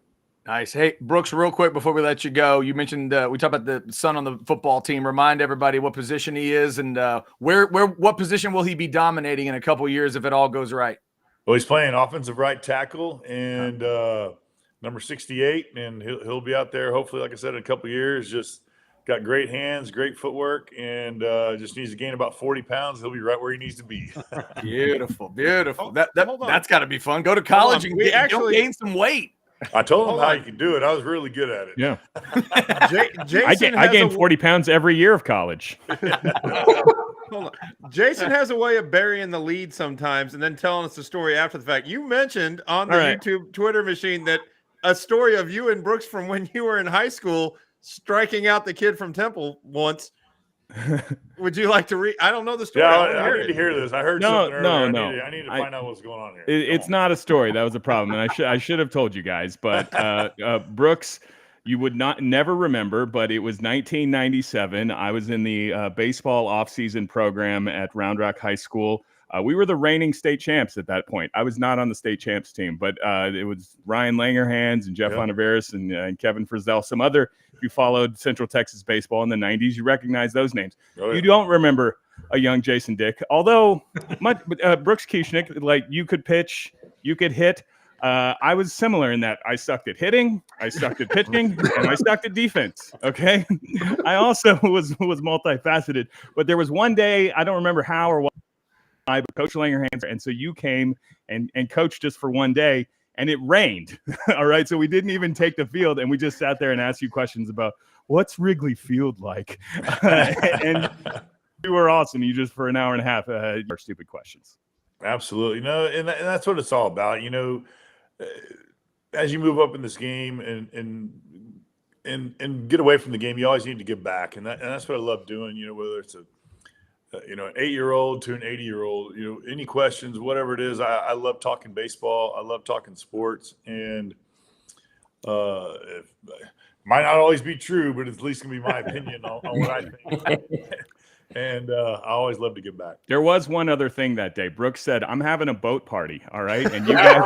Nice. Hey, Brooks, real quick before we let you go, you mentioned we talked about the son on the football team. Remind everybody what position he is and what position will he be dominating in a couple years if it all goes right? Well, he's playing offensive right tackle and number 68, and he'll be out there hopefully, like I said, in a couple years. Just got great hands, great footwork, and just needs to gain about 40 pounds. He'll be right where he needs to be. Beautiful. That's got to be fun. Go to college and gain some weight. I told him how you can do it. I was really good at it. Yeah. Jason I gained 40 pounds every year of college. Hold on. Jason has a way of burying the lead sometimes and then telling us the story after the fact. You mentioned on the YouTube Twitter machine that a story of you and Brooks from when you were in high school striking out the kid from Temple once. Would you like to read? I don't know the story. Yeah, I need to hear this. I heard something earlier. No. I need to find out what's going on here. It's not a story. That was a problem, and I should have told you guys. But Brooks, you would never remember, but it was 1997. I was in the baseball offseason program at Round Rock High School. We were the reigning state champs at that point. I was not on the state champs team, but it was Ryan Langerhans and Jeff Ontiveros and Kevin Frizzell. Some other, if you followed Central Texas baseball in the 90s, you recognize those names. You don't remember a young Jason Dick, although Brooks Kieschnick, like you could pitch, you could hit. I was similar in that I sucked at hitting, I sucked at pitching, and I sucked at defense. Okay. I also was multifaceted, but there was one day, I don't remember how or why, but Coach Langerhans, and so you came and coached us for one day, and it rained. All right, so we didn't even take the field, and we just sat there and asked you questions about what's Wrigley Field like, and you were awesome. You just for an hour and a half had your stupid questions. Absolutely, no, and that's what it's all about. As you move up in this game and get away from the game, you always need to give back, and that's what I love doing. Whether it's an 8-year-old to an 80-year-old, any questions, whatever it is. I love talking baseball. I love talking sports, and it might not always be true, but it's at least gonna be my opinion on what I think. And I always love to give back. There was one other thing that day. Brooks said, "I'm having a boat party." All right, and you guys.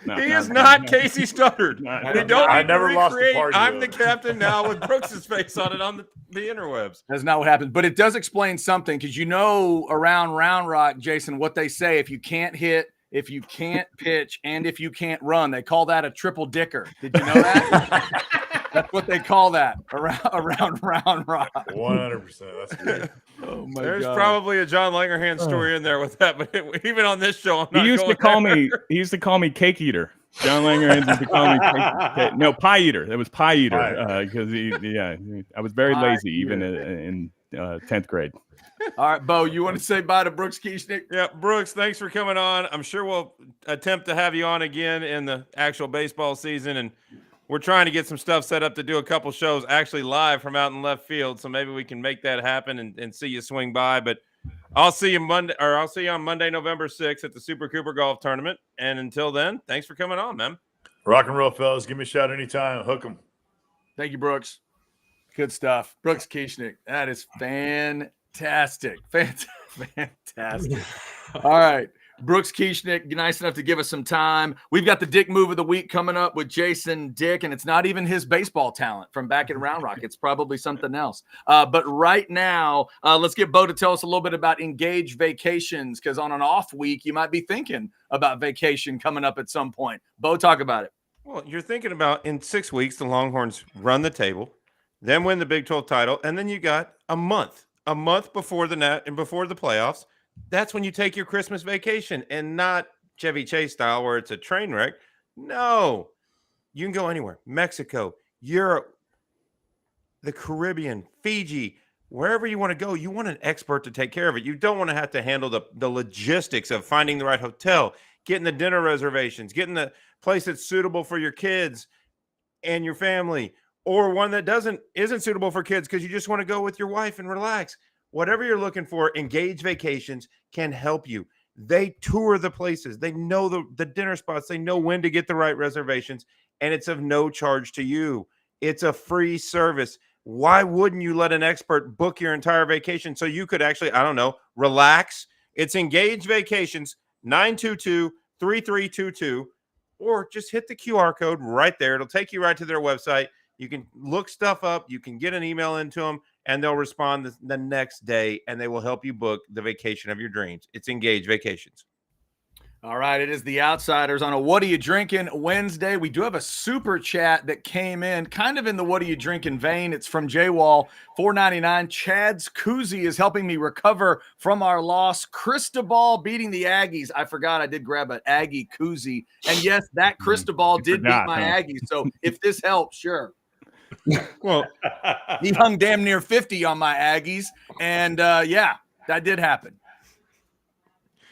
He is not Casey Studdard. We don't. I never lost the party. I'm the captain now with Brooks's face on it on the interwebs. That's not what happens, but it does explain something because around Round Rock, Jason, what they say: if you can't hit, if you can't pitch, and if you can't run, they call that a triple dicker. Did you know that? That's what they call that around Round Rock. 100%. That's good. Oh my There's God. probably a John Langerhans story in there with that, but even on this show, I'm not He used to call me cake eater. John Langerhans used to call me pie eater. It was pie eater because I was very lazy even in 10th grade. All right, Bo, you want to say bye to Brooks Kieschnick? Yeah, Brooks, thanks for coming on. I'm sure we'll attempt to have you on again in the actual baseball season, and we're trying to get some stuff set up to do a couple shows actually live from out in left field. So maybe we can make that happen and see you swing by. But I'll see you on Monday, November 6th at the Super Cooper Golf Tournament. And until then, thanks for coming on, man. Rock and roll, fellas. Give me a shout anytime. Hook 'em. Thank you, Brooks. Good stuff. Brooks Kieschnick. That is fantastic. Fantastic. All right. Brooks Kieschnick, nice enough to give us some time. We've got the Dick Move of the Week coming up with Jason Dick, and it's not even his baseball talent from back in Round Rock. It's probably something else. But right now, let's get Bo to tell us a little bit about Engage Vacations, because on an off week, you might be thinking about vacation coming up at some point. Bo, talk about it. Well, you're thinking about in 6 weeks, the Longhorns run the table, then win the Big 12 title, and then you got a month before the net and before the playoffs. That's when you take your Christmas vacation, and not Chevy Chase style where it's a train wreck. No, you can go anywhere. Mexico, Europe, the Caribbean, Fiji, wherever you want to go. You want an expert to take care of it. You don't want to have to handle the logistics of finding the right hotel, getting the dinner reservations, getting the place that's suitable for your kids and your family, or one that isn't suitable for kids because you just want to go with your wife and relax. Whatever you're looking for, Engage Vacations can help you. They tour the places. They know the dinner spots. They know when to get the right reservations, and it's of no charge to you. It's a free service. Why wouldn't you let an expert book your entire vacation so you could actually, relax? It's Engage Vacations, 922-3322, or just hit the QR code right there. It'll take you right to their website. You can look stuff up. You can get an email into them, and they'll respond the next day, and they will help you book the vacation of your dreams. It's Engage Vacations. All right, it is the Outsiders on a What Are You Drinking Wednesday. We do have a super chat that came in kind of in the What Are You Drinking vein. It's from J-Wall, $4.99. Chad's koozie is helping me recover from our loss. Cristobal beating the Aggies. I forgot I did grab an Aggie koozie. And yes, that Cristobal did beat my Aggies. So if this helps, sure. Well, he hung damn near 50 on my Aggies. And yeah, that did happen.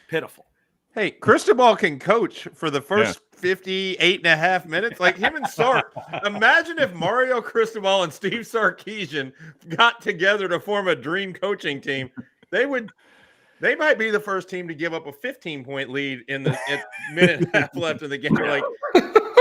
Pitiful. Hey, Cristobal can coach for the first 58.5 minutes. Like him and Sark. Imagine if Mario Cristobal and Steve Sarkisian got together to form a dream coaching team. They might be the first team to give up a 15-point lead at minute and a half left in the game. Like,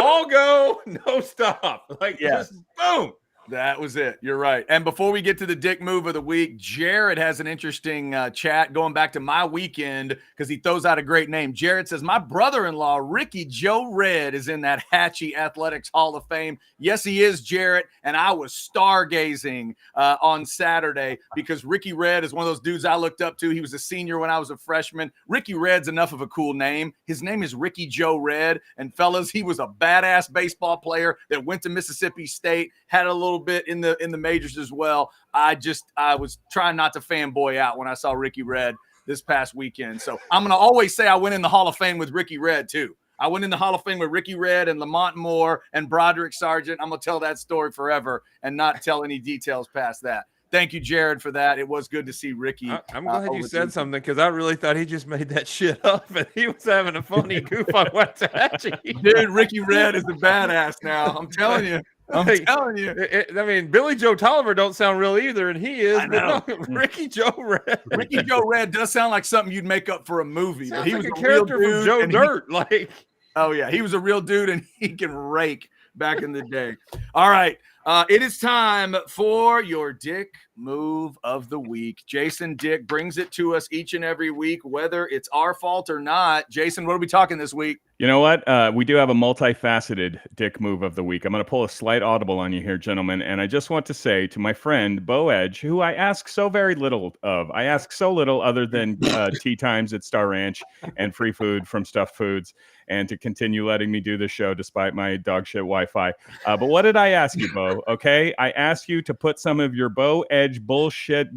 all go, no stop. Like, just boom. That was it. You're right. And before we get to the Dick Move of the Week, Jared has an interesting chat going back to my weekend because he throws out a great name. Jared says, my brother-in-law, Ricky Joe Red, is in that Hatchie Athletics Hall of Fame. Yes, he is, Jared. And I was stargazing on Saturday because Ricky Red is one of those dudes I looked up to. He was a senior when I was a freshman. Ricky Red's enough of a cool name. His name is Ricky Joe Red. And fellas, he was a badass baseball player that went to Mississippi State, had a little bit in the majors as well. I was trying not to fanboy out when I saw Ricky Red this past weekend. So I'm going to always say I went in the Hall of Fame with Ricky Red too. I went in the Hall of Fame with Ricky Red and Lamont Moore and Broderick Sargent. I'm going to tell that story forever and not tell any details past that. Thank you, Jared, for that. It was good to see Ricky. I'm glad you said something because I really thought he just made that shit up and he was having a funny goof on Waxahachie. Dude, Ricky Red is a badass now. I'm telling you. Telling you. I mean, Billy Joe Tolliver don't sound real either, and he is. But no, Ricky Joe Red. Ricky Joe Red does sound like something you'd make up for a movie. Sounds he like was a character from Joe Dirt. Oh, yeah. He was a real dude, and he can rake back in the day. All right. It is time for your Dick Move of the Week. Jason Dick brings it to us each and every week, whether it's our fault or not. Jason, what are we talking this week? You know what? We do have a multifaceted Dick Move of the Week. I'm going to pull a slight audible on you here, gentlemen. And I just want to say to my friend, Bo Edge, who I ask so very little of. I ask so little other than tea times at Star Ranch and free food from Stuffed Foods, and to continue letting me do the show despite my dog shit Wi-Fi. But what did I ask you, Bo? Okay, I asked you to put some of your Bo Edge bullshit,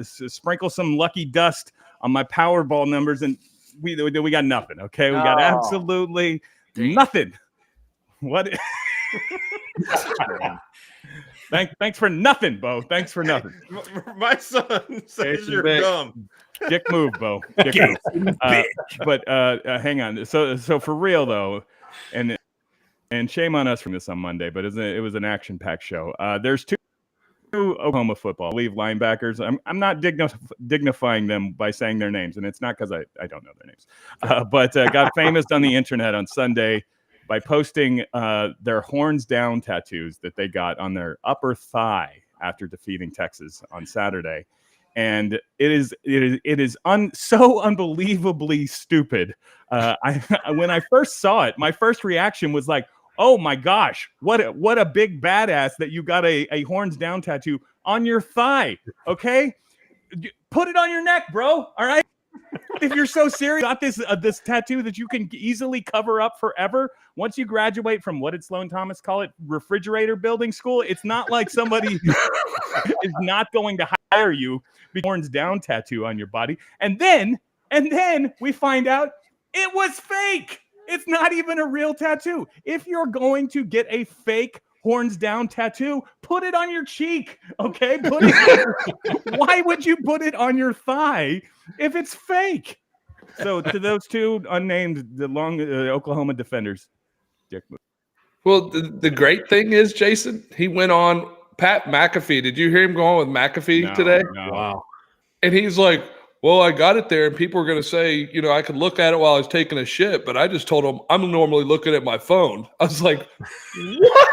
sprinkle some lucky dust on my Powerball numbers, and we got nothing. Okay, we got absolutely nothing. What? Thanks for nothing, Bo. Thanks for nothing. My son says you're dumb. Dick move, Bo. Dick move. But hang on. So for real though, and shame on us from this on Monday, but it was an action-packed show. There's two Oklahoma football leave linebackers. I'm not dignifying them by saying their names, and it's not because I don't know their names, but got famous on the internet on Sunday by posting their horns down tattoos that they got on their upper thigh after defeating Texas on Saturday. And it is so unbelievably stupid. When I first saw it, my first reaction was like, "Oh my gosh, what a big badass that you got a horns down tattoo on your thigh." Okay, put it on your neck, bro. All right. If you're so serious, got this tattoo that you can easily cover up forever. Once you graduate from, what did Sloan Thomas call it, refrigerator building school? It's not like somebody is not going to hire you because horns down tattoo on your body. And then we find out it was fake. It's not even a real tattoo. If you're going to get a fake horns down tattoo, put it on your cheek, okay? Why would you put it on your thigh if it's fake? So to those two unnamed, the Oklahoma defenders, dick move. Well, the great thing is, Jason, he went on Pat McAfee. Did you hear him go on with McAfee today? No. Wow. And he's like, well, I got it there, and people were going to say, I could look at it while I was taking a shit, but I just told them I'm normally looking at my phone. I was like, what?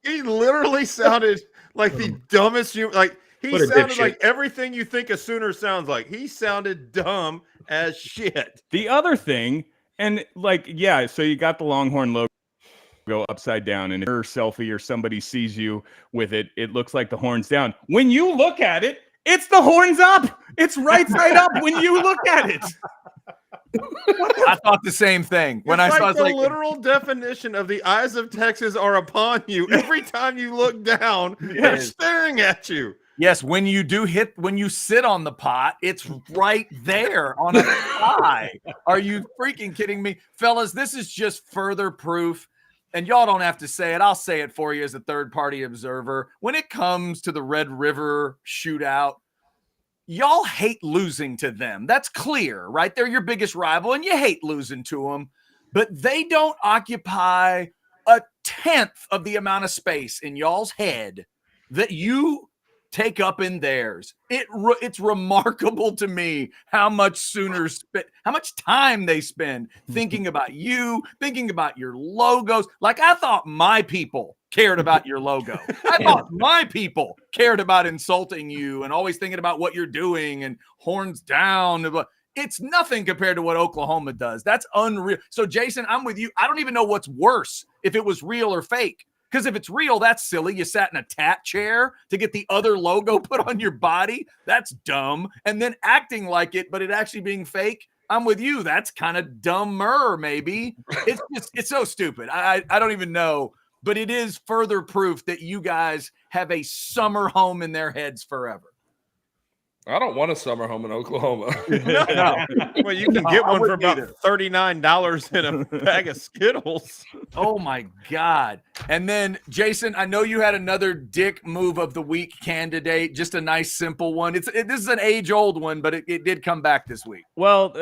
He literally sounded like the dumbest human. Like, he What a sounded dipshit. like everything you think a Sooner sounds like. He sounded dumb as shit. The other thing, and so you got the Longhorn logo upside down, and if your selfie or somebody sees you with it, it looks like the horns down. When you look at it, it's the horns up. It's right side up when you look at it. I thought the same thing when It's I saw like it. the literal definition of the eyes of Texas are upon you. Every time you look down, they're staring at you. Yes, when you sit on the pot, it's right there on a thigh. Are you freaking kidding me? Fellas, this is just further proof, and y'all don't have to say it. I'll say it for you as a third-party observer. When it comes to the Red River shootout, y'all hate losing to them. That's clear, right? They're your biggest rival, and you hate losing to them. But they don't occupy a tenth of the amount of space in y'all's head that you take up in theirs. It's remarkable to me how much Sooners how much time they spend thinking about you, thinking about your logos. Like, I thought my people cared about your logo. I thought my people cared about insulting you and always thinking about what you're doing and horns down. It's nothing compared to what Oklahoma does. That's unreal. So, Jason, I'm with you. I don't even know what's worse, if it was real or fake. Because if it's real, that's silly. You sat in a tat chair to get the other logo put on your body. That's dumb. And then acting like it, but it actually being fake. I'm with you. That's kind of dumber, maybe. It's so stupid. I don't even know. But it is further proof that you guys have a summer home in their heads forever. I don't want a summer home in Oklahoma. No. Well, you can get I one for wouldn't about either. $39 in a bag of Skittles. Oh, my God. And then, Jason, I know you had another dick move of the week candidate, just a nice, simple one. This is an age-old one, but it did come back this week. Well,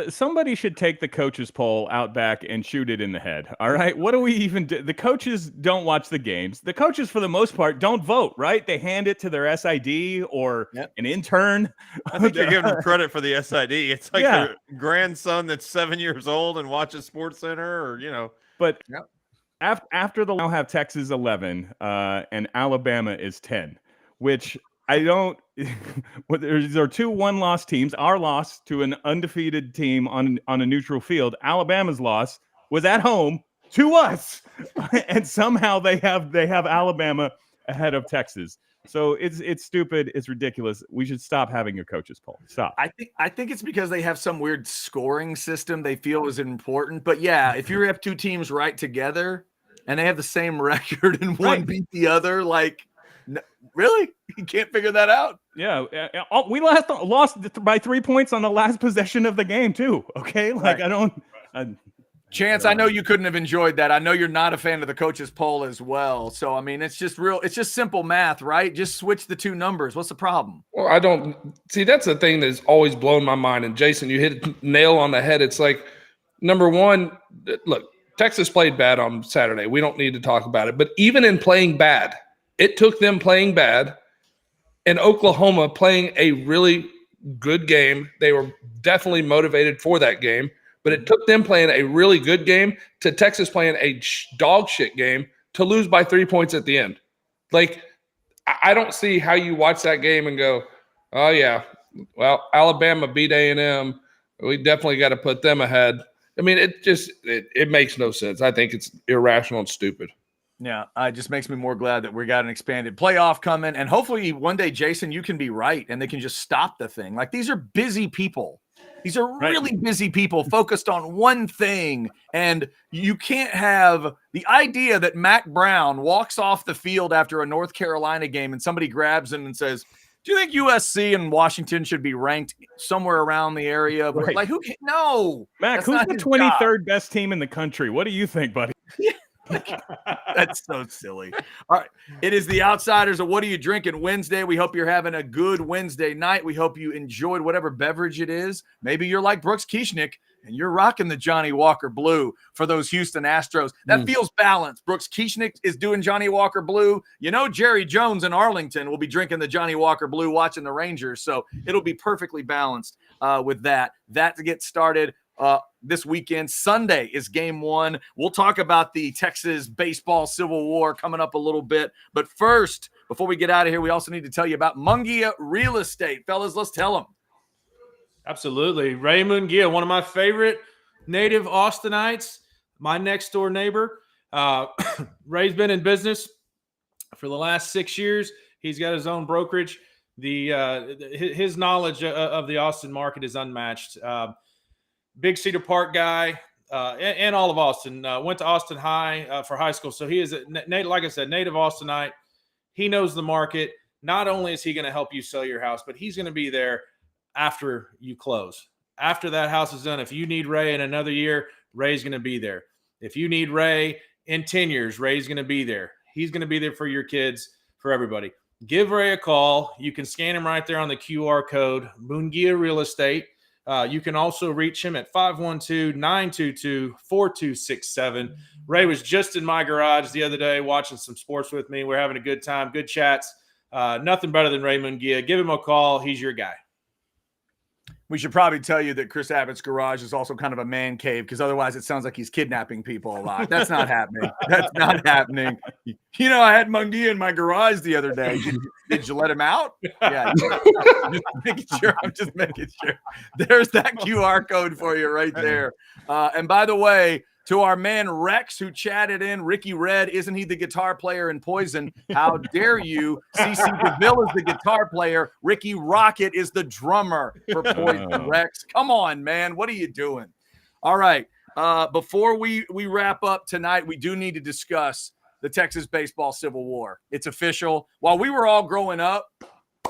somebody should take the coaches poll out back and shoot it in the head. All right. What do we even do? The coaches don't watch the games. The coaches, for the most part, don't vote, right? They hand it to their SID or an intern. I think you're giving them credit for the SID. It's like your grandson that's 7 years old and watches SportsCenter, or But after the now have Texas 11 and Alabama is 10, which I don't. There are two one-loss teams. Our loss to an undefeated team on a neutral field. Alabama's loss was at home to us, and somehow they have Alabama ahead of Texas. So it's stupid. It's ridiculous. We should stop having a coaches poll. Stop. I think it's because they have some weird scoring system they feel is important. But yeah, if you have two teams right together and they have the same record and one beat the other, really? You can't figure that out? Yeah, we lost by 3 points on the last possession of the game too. Okay, Chance, I know you couldn't have enjoyed that. I know you're not a fan of the coaches poll as well. So, I mean, it's just simple math, right? Just switch the two numbers. What's the problem? Well, I don't see. That's the thing that's always blown my mind. And Jason, you hit a nail on the head. It's like, number one, look, Texas played bad on Saturday. We don't need to talk about it. But even in playing bad, it took them playing bad and Oklahoma playing a really good game. They were definitely motivated for that game. But it took them playing a really good game to Texas playing a dog shit game to lose by 3 points at the end. Like, I don't see how you watch that game and go, oh, yeah, well, Alabama beat A&M. We definitely got to put them ahead. I mean, it makes no sense. I think it's irrational and stupid. Yeah, it just makes me more glad that we got an expanded playoff coming. And hopefully one day, Jason, you can be right and they can just stop the thing. Like, these are busy people. These are really busy people focused on one thing. And you can't have the idea that Mac Brown walks off the field after a North Carolina game and somebody grabs him and says, do you think USC and Washington should be ranked somewhere around the area? But like, who can? No. Mac, who's the 23rd best team in the country? What do you think, buddy? That's so silly. All right. It is the Outsiders of What Are You Drinking Wednesday. We hope you're having a good Wednesday night. We hope you enjoyed whatever beverage it is. Maybe you're like Brooks Kieschnick and you're rocking the Johnny Walker Blue for those Houston Astros. That feels balanced. Brooks Kieschnick is doing Johnny Walker Blue. You know, Jerry Jones in Arlington will be drinking the Johnny Walker Blue watching the Rangers. So it'll be perfectly balanced with that. That to get started. This weekend, Sunday is game one. We'll talk about the Texas baseball civil war coming up a little bit. But first, before we get out of here, we also need to tell you about Mungia Real Estate. Fellas, let's tell them. Absolutely. Ray Mungia, one of my favorite native Austinites, my next door neighbor. Ray's been in business for the last 6 years. He's got his own brokerage. His knowledge of the Austin market is unmatched. Big Cedar Park guy, and all of Austin. Went to Austin High for high school. So he is, like I said, native Austinite. He knows the market. Not only is he going to help you sell your house, but he's going to be there after you close. After that house is done, if you need Ray in another year, Ray's going to be there. If you need Ray in 10 years, Ray's going to be there. He's going to be there for your kids, for everybody. Give Ray a call. You can scan him right there on the QR code, Mungia Real Estate. You can also reach him at 512-922-4267. Ray was just in my garage the other day watching some sports with me. We're having a good time, good chats. Nothing better than Ray Mungia. Give him a call. He's your guy. We should probably tell you that Chris Abbott's garage is also kind of a man cave because otherwise it sounds like he's kidnapping people a lot. That's not happening. That's not happening. You know, I had Mungia in my garage the other day. Did you let him out? Yeah. Just making sure. I'm just making sure. There's that QR code for you right there. And by the way, to our man Rex who chatted in, Ricky Red, isn't he the guitar player in Poison? How dare you? CC DeVille is the guitar player. Ricky Rocket is the drummer for Poison. Rex, come on, man. What are you doing? All right. Before we wrap up tonight, we do need to discuss the Texas baseball civil war. It's official. While we were all growing up,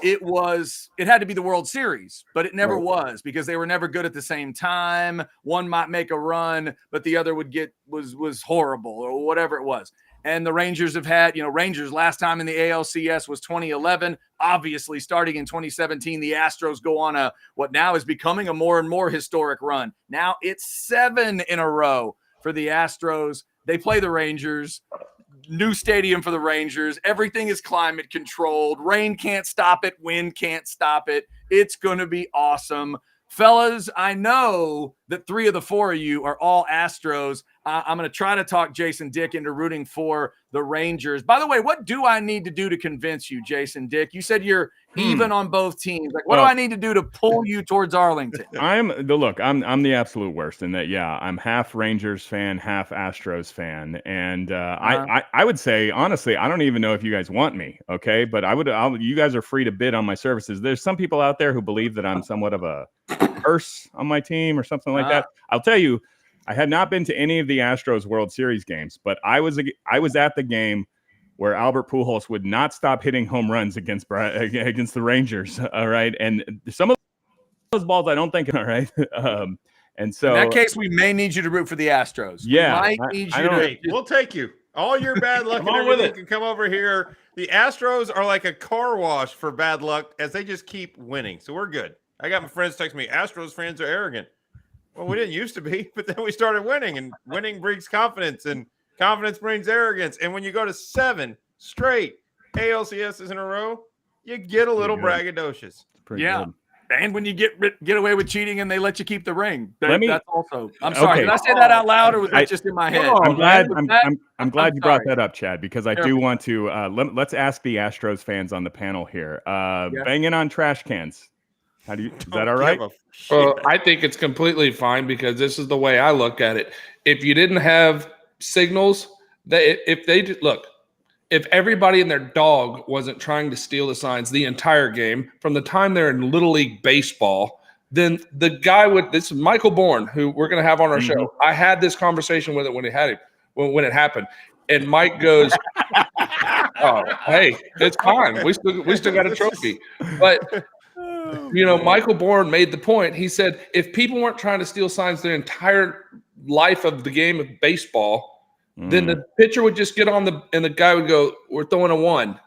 it had to be the World Series, but it never was because they were never good at the same time. One might make a run, but the other was horrible or whatever it was. And the Rangers have had, Rangers last time in the ALCS was 2011. Obviously, starting in 2017, the Astros go on what now is becoming a more and more historic run. Now it's 7 in a row for the Astros. They play the Rangers. New stadium for the Rangers. Everything is climate controlled. Rain can't stop it. Wind can't stop it. It's going to be awesome. Fellas, I know that 3 of the 4 of you are all Astros. I'm going to try to talk Jason Dick into rooting for the Rangers. By the way, what do I need to do to convince you, Jason Dick? You said you're even on both teams. Like, what do I need to do to pull you towards Arlington? I'm the absolute worst in that. Yeah, I'm half Rangers fan, half Astros fan, and I would say honestly, I don't even know if you guys want me. Okay, but you guys are free to bid on my services. There's some people out there who believe that I'm somewhat of a curse on my team or something like that. I'll tell you, I had not been to any of the Astros World Series games, but I was at the game where Albert Pujols would not stop hitting home runs against the Rangers. All right, and some of those balls I don't think. All right, and so in that case, we may need you to root for the Astros. Yeah, we might need you to. We'll take you. All your bad luck and everything can come over here. The Astros are like a car wash for bad luck as they just keep winning. So we're good. I got my friends text me, Astros fans are arrogant. Well, we didn't used to be, but then we started winning, and winning brings confidence, and confidence brings arrogance. And when you go to 7 straight ALCSs in a row, you get a little braggadocious. Yeah. and when you get away with cheating and they let you keep the ring. That's also. I'm Okay. sorry. Did I say that out loud, or was that just in my head? I'm glad. I'm glad I'm you brought sorry. that up, Chad, because I There do we want to. Let's ask the Astros fans on the panel here. Banging on trash cans. Is that all right? Well, I think it's completely fine because this is the way I look at it. If you didn't have signals, if everybody and their dog wasn't trying to steal the signs the entire game from the time they're in Little League Baseball, then the guy this is Michael Bourne, who we're going to have on our show. I had this conversation with it when it happened, and Mike goes, "Oh, hey, it's fine. We still got a trophy." But Michael Bourne made the point. He said if people weren't trying to steal signs their entire life of the game of baseball, then the pitcher would just get on and the guy would go, "We're throwing a 1.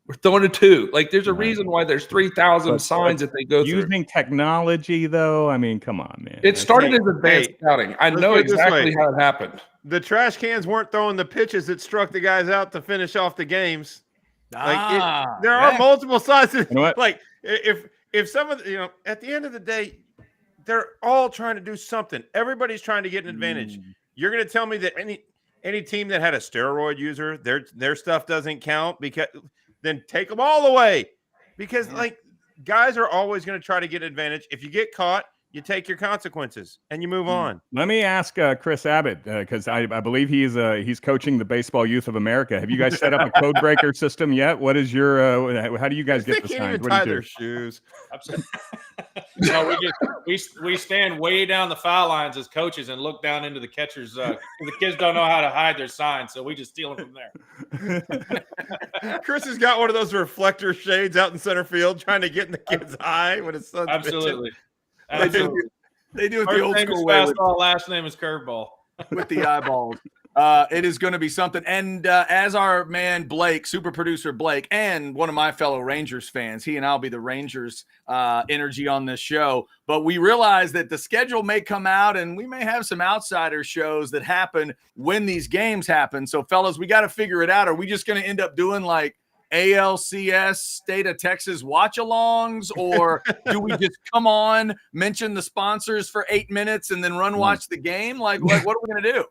We're throwing a 2." Like there's a reason why there's 3,000 signs that they go through. Using technology, though, I mean, come on, man. It started as advanced scouting. I know exactly how it happened. The trash cans weren't throwing the pitches that struck the guys out to finish off the games. There are multiple signs. You know what? Like if some of at the end of the day, they're all trying to do something. Everybody's trying to get an advantage. You're going to tell me that any team that had a steroid user, their stuff doesn't count, because then take them all away, because guys are always going to try to get an advantage. If you get caught, you take your consequences and you move on. Let me ask Chris Abbott, because I believe he's coaching the Baseball Youth of America. Have you guys set up a code breaker system yet? What is your how do you guys get the signs? They can't even What do you tie do? their shoes. No, we stand way down the foul lines as coaches and look down into the catchers. The kids don't know how to hide their signs, so we just steal them from there. Chris has got one of those reflector shades out in center field, trying to get in the kid's eye when his son's Absolutely. pitching. They do it First the old name is school way fastball, last name is curveball. with the eyeballs. It is going to be something. And as our man Blake, super producer Blake, and one of my fellow Rangers fans, he and I'll be the Rangers energy on this show. But we realize that the schedule may come out and we may have some outsider shows that happen when these games happen. So, fellas, we got to figure it out. Are we just going to end up doing like ALCS State of Texas watch-alongs, or do we just come on, mention the sponsors for 8 minutes, and then run watch the game? Like what are we going to do?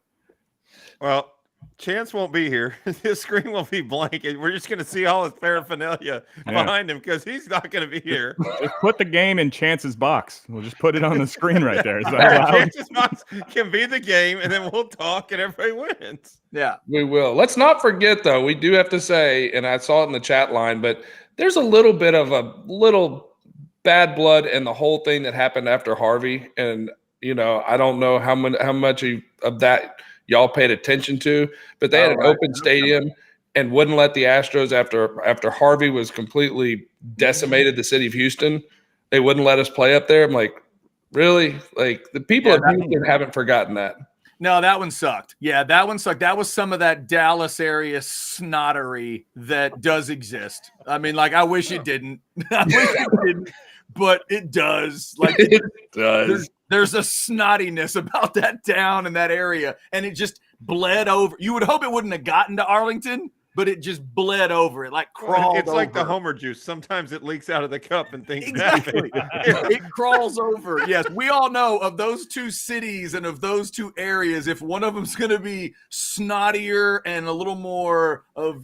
Well, Chance won't be here. His screen will be blank, and we're just going to see all his paraphernalia behind him because he's not going to be here. Just put the game in Chance's box. We'll just put it on the screen right there. Is that allowed? Chance's box can be the game, and then we'll talk, and everybody wins. Yeah. We will. Let's not forget, though, we do have to say, and I saw it in the chat line, but there's a little bit of a little bad blood in the whole thing that happened after Harvey. And, I don't know how much of that y'all paid attention to, but they had an open stadium and wouldn't let the Astros after Harvey was completely decimated the city of Houston. They wouldn't let us play up there. I'm like, really? Like the people of Houston haven't forgotten that. No, that one sucked. Yeah, that one sucked. That was some of that Dallas area snottery that does exist. I mean, like, I wish it didn't. I wish it didn't, but it does. Like, It does. There's a snottiness about that town and that area, and it just bled over. You would hope it wouldn't have gotten to Arlington, but it just bled over. It like crawled It's like the over. Homer juice. Sometimes it leaks out of the cup and things Exactly. happen. It crawls over. Yes, we all know of those two cities and of those two areas, if one of them's going to be snottier and a little more of,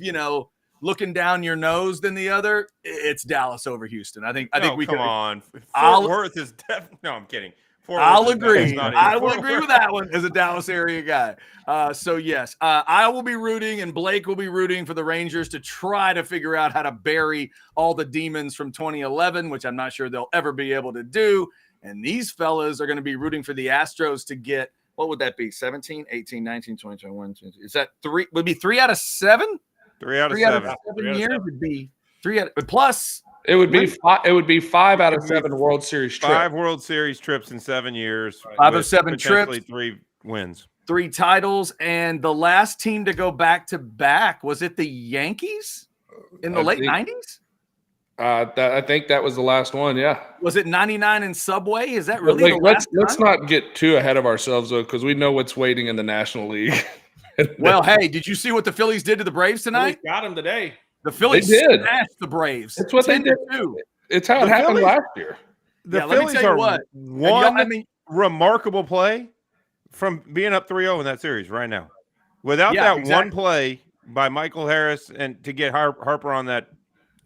looking down your nose than the other, it's Dallas over Houston. I think we come could. on. Fort Worth is definitely. No, I'm kidding. I'll agree. I will Fort agree Worth. with that one as a Dallas area guy. So, yes, I will be rooting and Blake will be rooting for the Rangers to try to figure out how to bury all the demons from 2011, which I'm not sure they'll ever be able to do. And these fellas are going to be rooting for the Astros to get, what would that be? 17, 18, 19, 20, 21. 22. Is that three? Would it be 3 out of 7? 3 out of 3 out 7. of 7 years would be 3 out of, plus. It would be 5 out of 7 World Series trips. 5 World Series trips in 7 years. 5 of with 7 potentially trips. 3 wins. 3 titles, and the last team to go back to back, was it the Yankees in the late 90s? I think that was the last one. Yeah. Was it 99 in Subway? Is that really the last let's time? not get too ahead of ourselves though, because we know what's waiting in the National League. Well, hey, did you see what the Phillies did to the Braves tonight? Got him today. The Phillies They did. smashed the Braves. That's what they did. 10-2. It's how it The happened Phillies- last year. The let me Phillies tell you are what. one remarkable play from being up 3-0 in that series right now. Without that one play by Michael Harris and to get Harper on that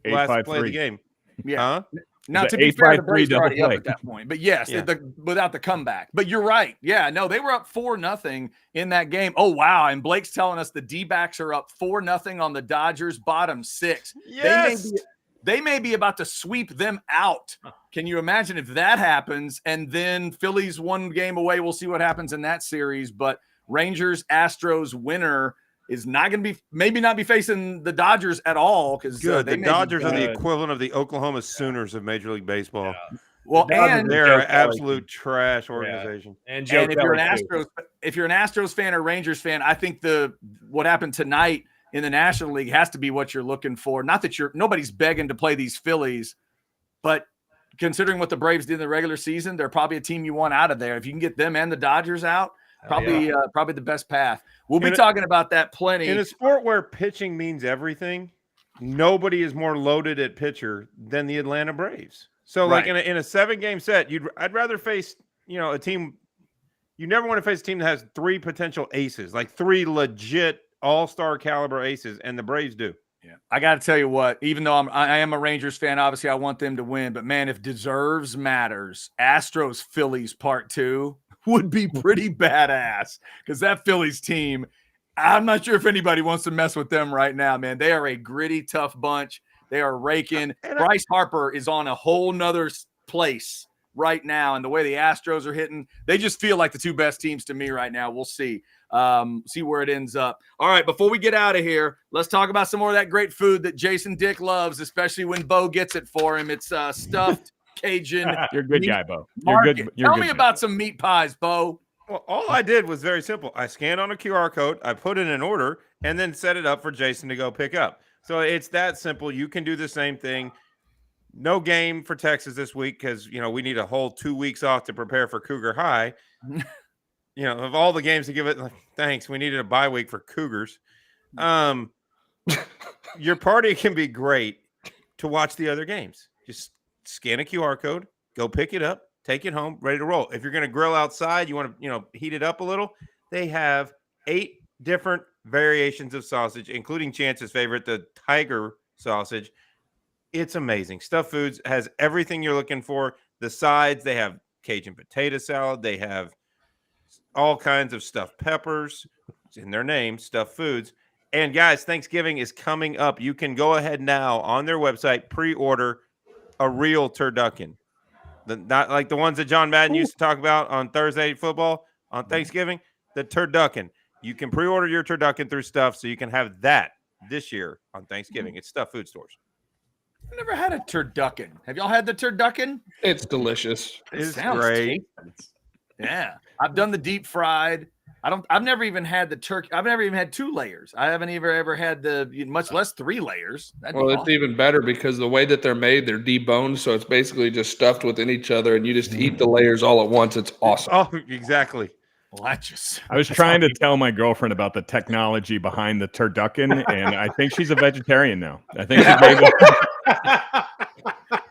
last play of the game. Yeah. Huh? Now, It's to an be fair, the 8-by-3 Braves are already double up play. at that point. But yes, Yeah. without the comeback. But you're right. Yeah, no, they were up 4-0 in that game. Oh, wow. And Blake's telling us the D-backs are up 4-0 on the Dodgers, bottom 6. Yes. They may be about to sweep them out. Can you imagine if that happens? And then Phillies one game away. We'll see what happens in that series. But Rangers, Astros winner is not going to be maybe not be facing the Dodgers at all because the Dodgers are the equivalent of the Oklahoma Sooners of Major League Baseball. Yeah. Well, and they're an absolute trash organization. Yeah. And if you're an Astros fan or Rangers fan, I think what happened tonight in the National League has to be what you're looking for. Not that nobody's begging to play these Phillies, but considering what the Braves did in the regular season, they're probably a team you want out of there. If you can get them and the Dodgers out, probably the best path. We'll be talking about that plenty. In a sport where pitching means everything, nobody is more loaded at pitcher than the Atlanta Braves. So, like in a 7-game set, I'd rather face a team. You never want to face a team that has 3 potential aces, like 3 legit all-star caliber aces, and the Braves do. Yeah, I got to tell you what. Even though I am a Rangers fan, obviously I want them to win. But man, if deserves matters, Astros Phillies Part 2 would be pretty badass because that Phillies team, I'm not sure if anybody wants to mess with them right now, man. They are a gritty, tough bunch. They are raking. Bryce Harper is on a whole nother place right now. And the way the Astros are hitting, they just feel like the 2 best teams to me right now. We'll see. See where it ends up. All right, before we get out of here, let's talk about some more of that great food that Jason Dick loves, especially when Bo gets it for him. It's stuffed Cajun. You're a good guy, Bo. Tell me about some meat pies, Bo. Well, all I did was very simple. I scanned on a QR code, I put in an order, and then set it up for Jason to go pick up. So it's that simple. You can do the same thing. No game for Texas this week because, we need a whole 2 weeks off to prepare for Cougar High. Of all the games to give it, thanks. We needed a bye week for Cougars. Your party can be great to watch the other games. Just scan a QR code, go pick it up, take it home, ready to roll. If you're going to grill outside, you want to, heat it up a little. They have 8 different variations of sausage, including Chance's favorite, the tiger sausage. It's amazing. Stuffed Foods has everything you're looking for. The sides, they have Cajun potato salad. They have all kinds of stuffed peppers. It's in their name, Stuffed Foods. And guys, Thanksgiving is coming up. You can go ahead now on their website, pre-order a real turducken. Not like the ones that John Madden used to talk about on Thursday Night Football on Thanksgiving. The turducken. You can pre-order your turducken through Stuff, so you can have that this year on Thanksgiving. It's Stuffed Food stores. I've never had a turducken. Have y'all had the turducken? It's delicious. It's great. Yeah, I've done the deep fried. I've never even had the turkey. I've never even had 2 layers. I haven't ever had much less 3 layers. It's even better because the way that they're made, they're deboned, so it's basically just stuffed within each other, and you just eat the layers all at once. It's awesome. Oh, exactly. Well, I was trying to tell my girlfriend about the technology behind the turducken, and I think she's a vegetarian now. I think she's able.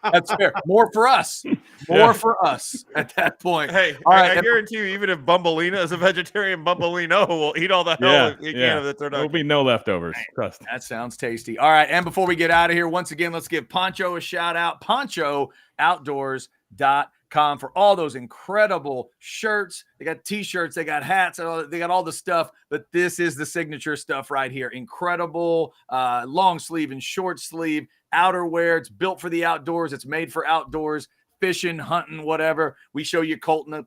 That's fair. More for us. More for us at that point. Hey, all right. I guarantee you, even if Bumbleina is a vegetarian, Bumbleino will eat all the hell he can of the turducken. There'll be no leftovers. Trust. That sounds tasty. All right. And before we get out of here, once again, let's give Poncho a shout out. PonchoOutdoors.com for all those incredible shirts. They got t-shirts, they got hats, they got all the stuff, but this is the signature stuff right here. Incredible long sleeve and short sleeve outerwear. It's built for the outdoors. It's made for outdoors, fishing, hunting, whatever. We show you Colton the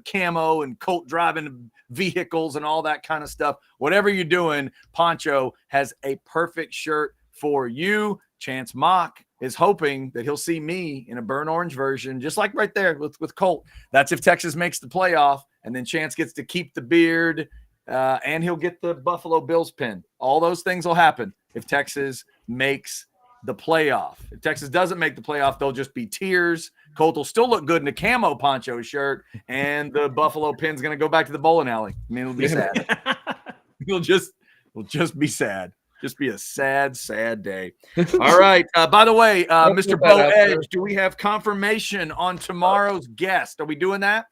camo and Colt driving vehicles and all that kind of stuff. Whatever you're doing, Poncho has a perfect shirt for you. Chance Mock is hoping that he'll see me in a burnt orange version, just like right there with Colt. That's if Texas makes the playoff, and then Chance gets to keep the beard, and he'll get the Buffalo Bills pin. All those things will happen if Texas makes the playoff. If Texas doesn't make the playoff, they'll just be tears. Colt will still look good in a camo Poncho shirt, and the Buffalo pin's going to go back to the bowling alley. I mean, it'll be sad. We'll just be sad. Just be a sad, sad day. All right. By the way, Mr. Bo Edge, do we have confirmation on tomorrow's guest? Are we doing that?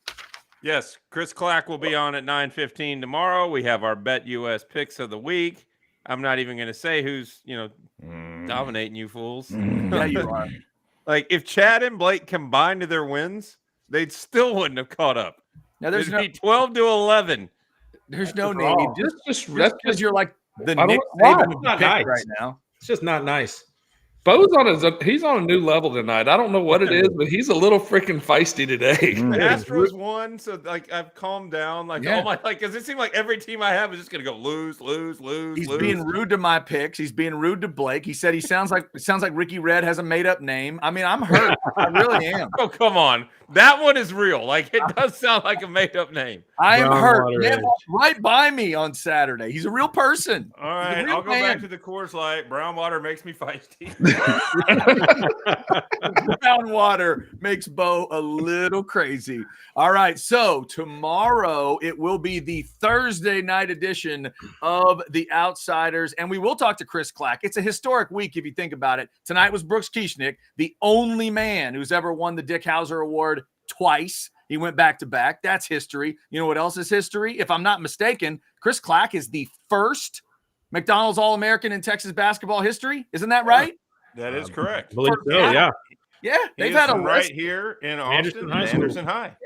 Yes, Chris Clack will be on at 9:15 tomorrow. We have our Bet US picks of the week. I'm not even going to say who's, dominating you fools. Yeah, you are. Like, if Chad and Blake combined their wins, they still wouldn't have caught up. Now there's It'd be 12-11. There's no need. Just because you're like the I don't- Nick why? Saban of It's not pick nice. right now. It's just not nice. Bo's he's on a new level tonight. I don't know what it is, but he's a little freaking feisty today. The Astros won, so like I've calmed down. Like Yeah. all my because it seemed like every team I have is just gonna go lose. He's being rude to my picks. He's being rude to Blake. He said he sounds like Ricky Red has a made up name. I mean, I'm hurt. I really am. Oh, come on. That one is real. Like, it does sound like a made up name. I am Brown hurt. Water Man Edge. walked right by me on Saturday. He's a real person. All right, real I'll go man. back to the Coors Light. Brown water makes me feisty. Brown water makes Bo a little crazy. All right, so tomorrow it will be the Thursday night edition of the Outsiders, and we will talk to Chris Clack. It's a historic week if you think about it. Tonight was Brooks Kieschnick, the only man who's ever won the Dick Hauser Award twice. He went back to back. That's history. You know what else is history? If I'm not mistaken, Chris Clack is the first McDonald's All-American in Texas basketball history. Isn't that right? That is correct. I believe so, Yeah. yeah. Yeah, He they've is had a from list. right here in Austin, Anderson High School. Anderson High.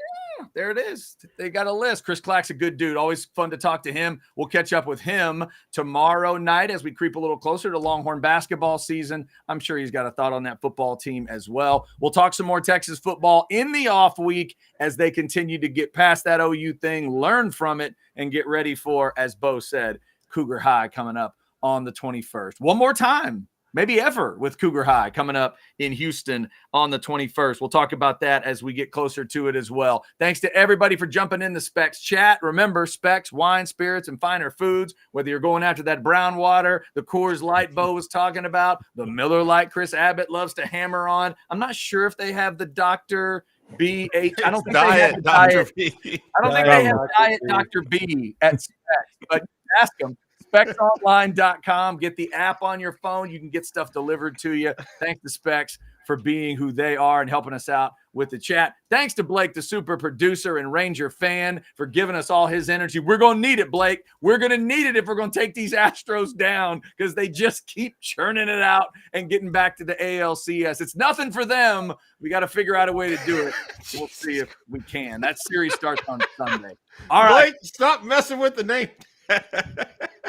There it is. They got a list. Chris Clack's a good dude. Always fun to talk to him. We'll catch up with him tomorrow night as we creep a little closer to Longhorn basketball season. I'm sure he's got a thought on that football team as well. We'll talk some more Texas football in the off week as they continue to get past that OU thing, learn from it, and get ready for, as Bo said, Cougar High coming up on the 21st. One more time. Maybe ever with Cougar High coming up in Houston on the 21st. We'll talk about that as we get closer to it as well. Thanks to everybody for jumping in the Specs chat. Remember, Specs, wine, spirits, and finer foods, whether you're going after that brown water, the Coors Light Bo was talking about, the Miller Lite Chris Abbott loves to hammer on. I'm not sure if they have the Dr. B8. I don't think they have the diet. I don't think they have Diet Dr. B at Specs, but ask them. SpecsOnline.com. Get the app on your phone. You can get stuff delivered to you. Thanks to Specs for being who they are and helping us out with the chat. Thanks to Blake, the super producer and Ranger fan, for giving us all his energy. We're going to need it, Blake. We're going to need it if we're going to take these Astros down because they just keep churning it out and getting back to the ALCS. It's nothing for them. We got to figure out a way to do it. We'll see if we can. That series starts on Sunday. All right. Blake, stop messing with the name.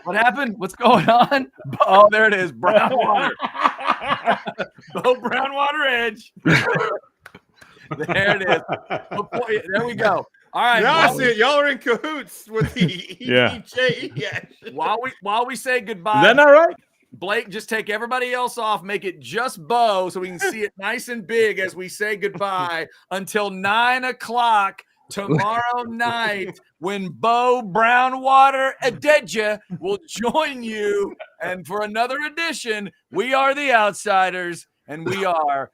What happened? What's going on? Oh, there it is. Brown water. Bo Brown Water Edge. There it is. There we go. All right. Now I see it. Y'all are in cahoots with the Yeah. EJE. While we say goodbye, Is that not right? Blake, just take everybody else off. Make it just Bo so we can see it nice and big as we say goodbye until 9 o'clock tomorrow night when Bo Brownwater Adedja will join you. And for another edition, we are the Outsiders, and we are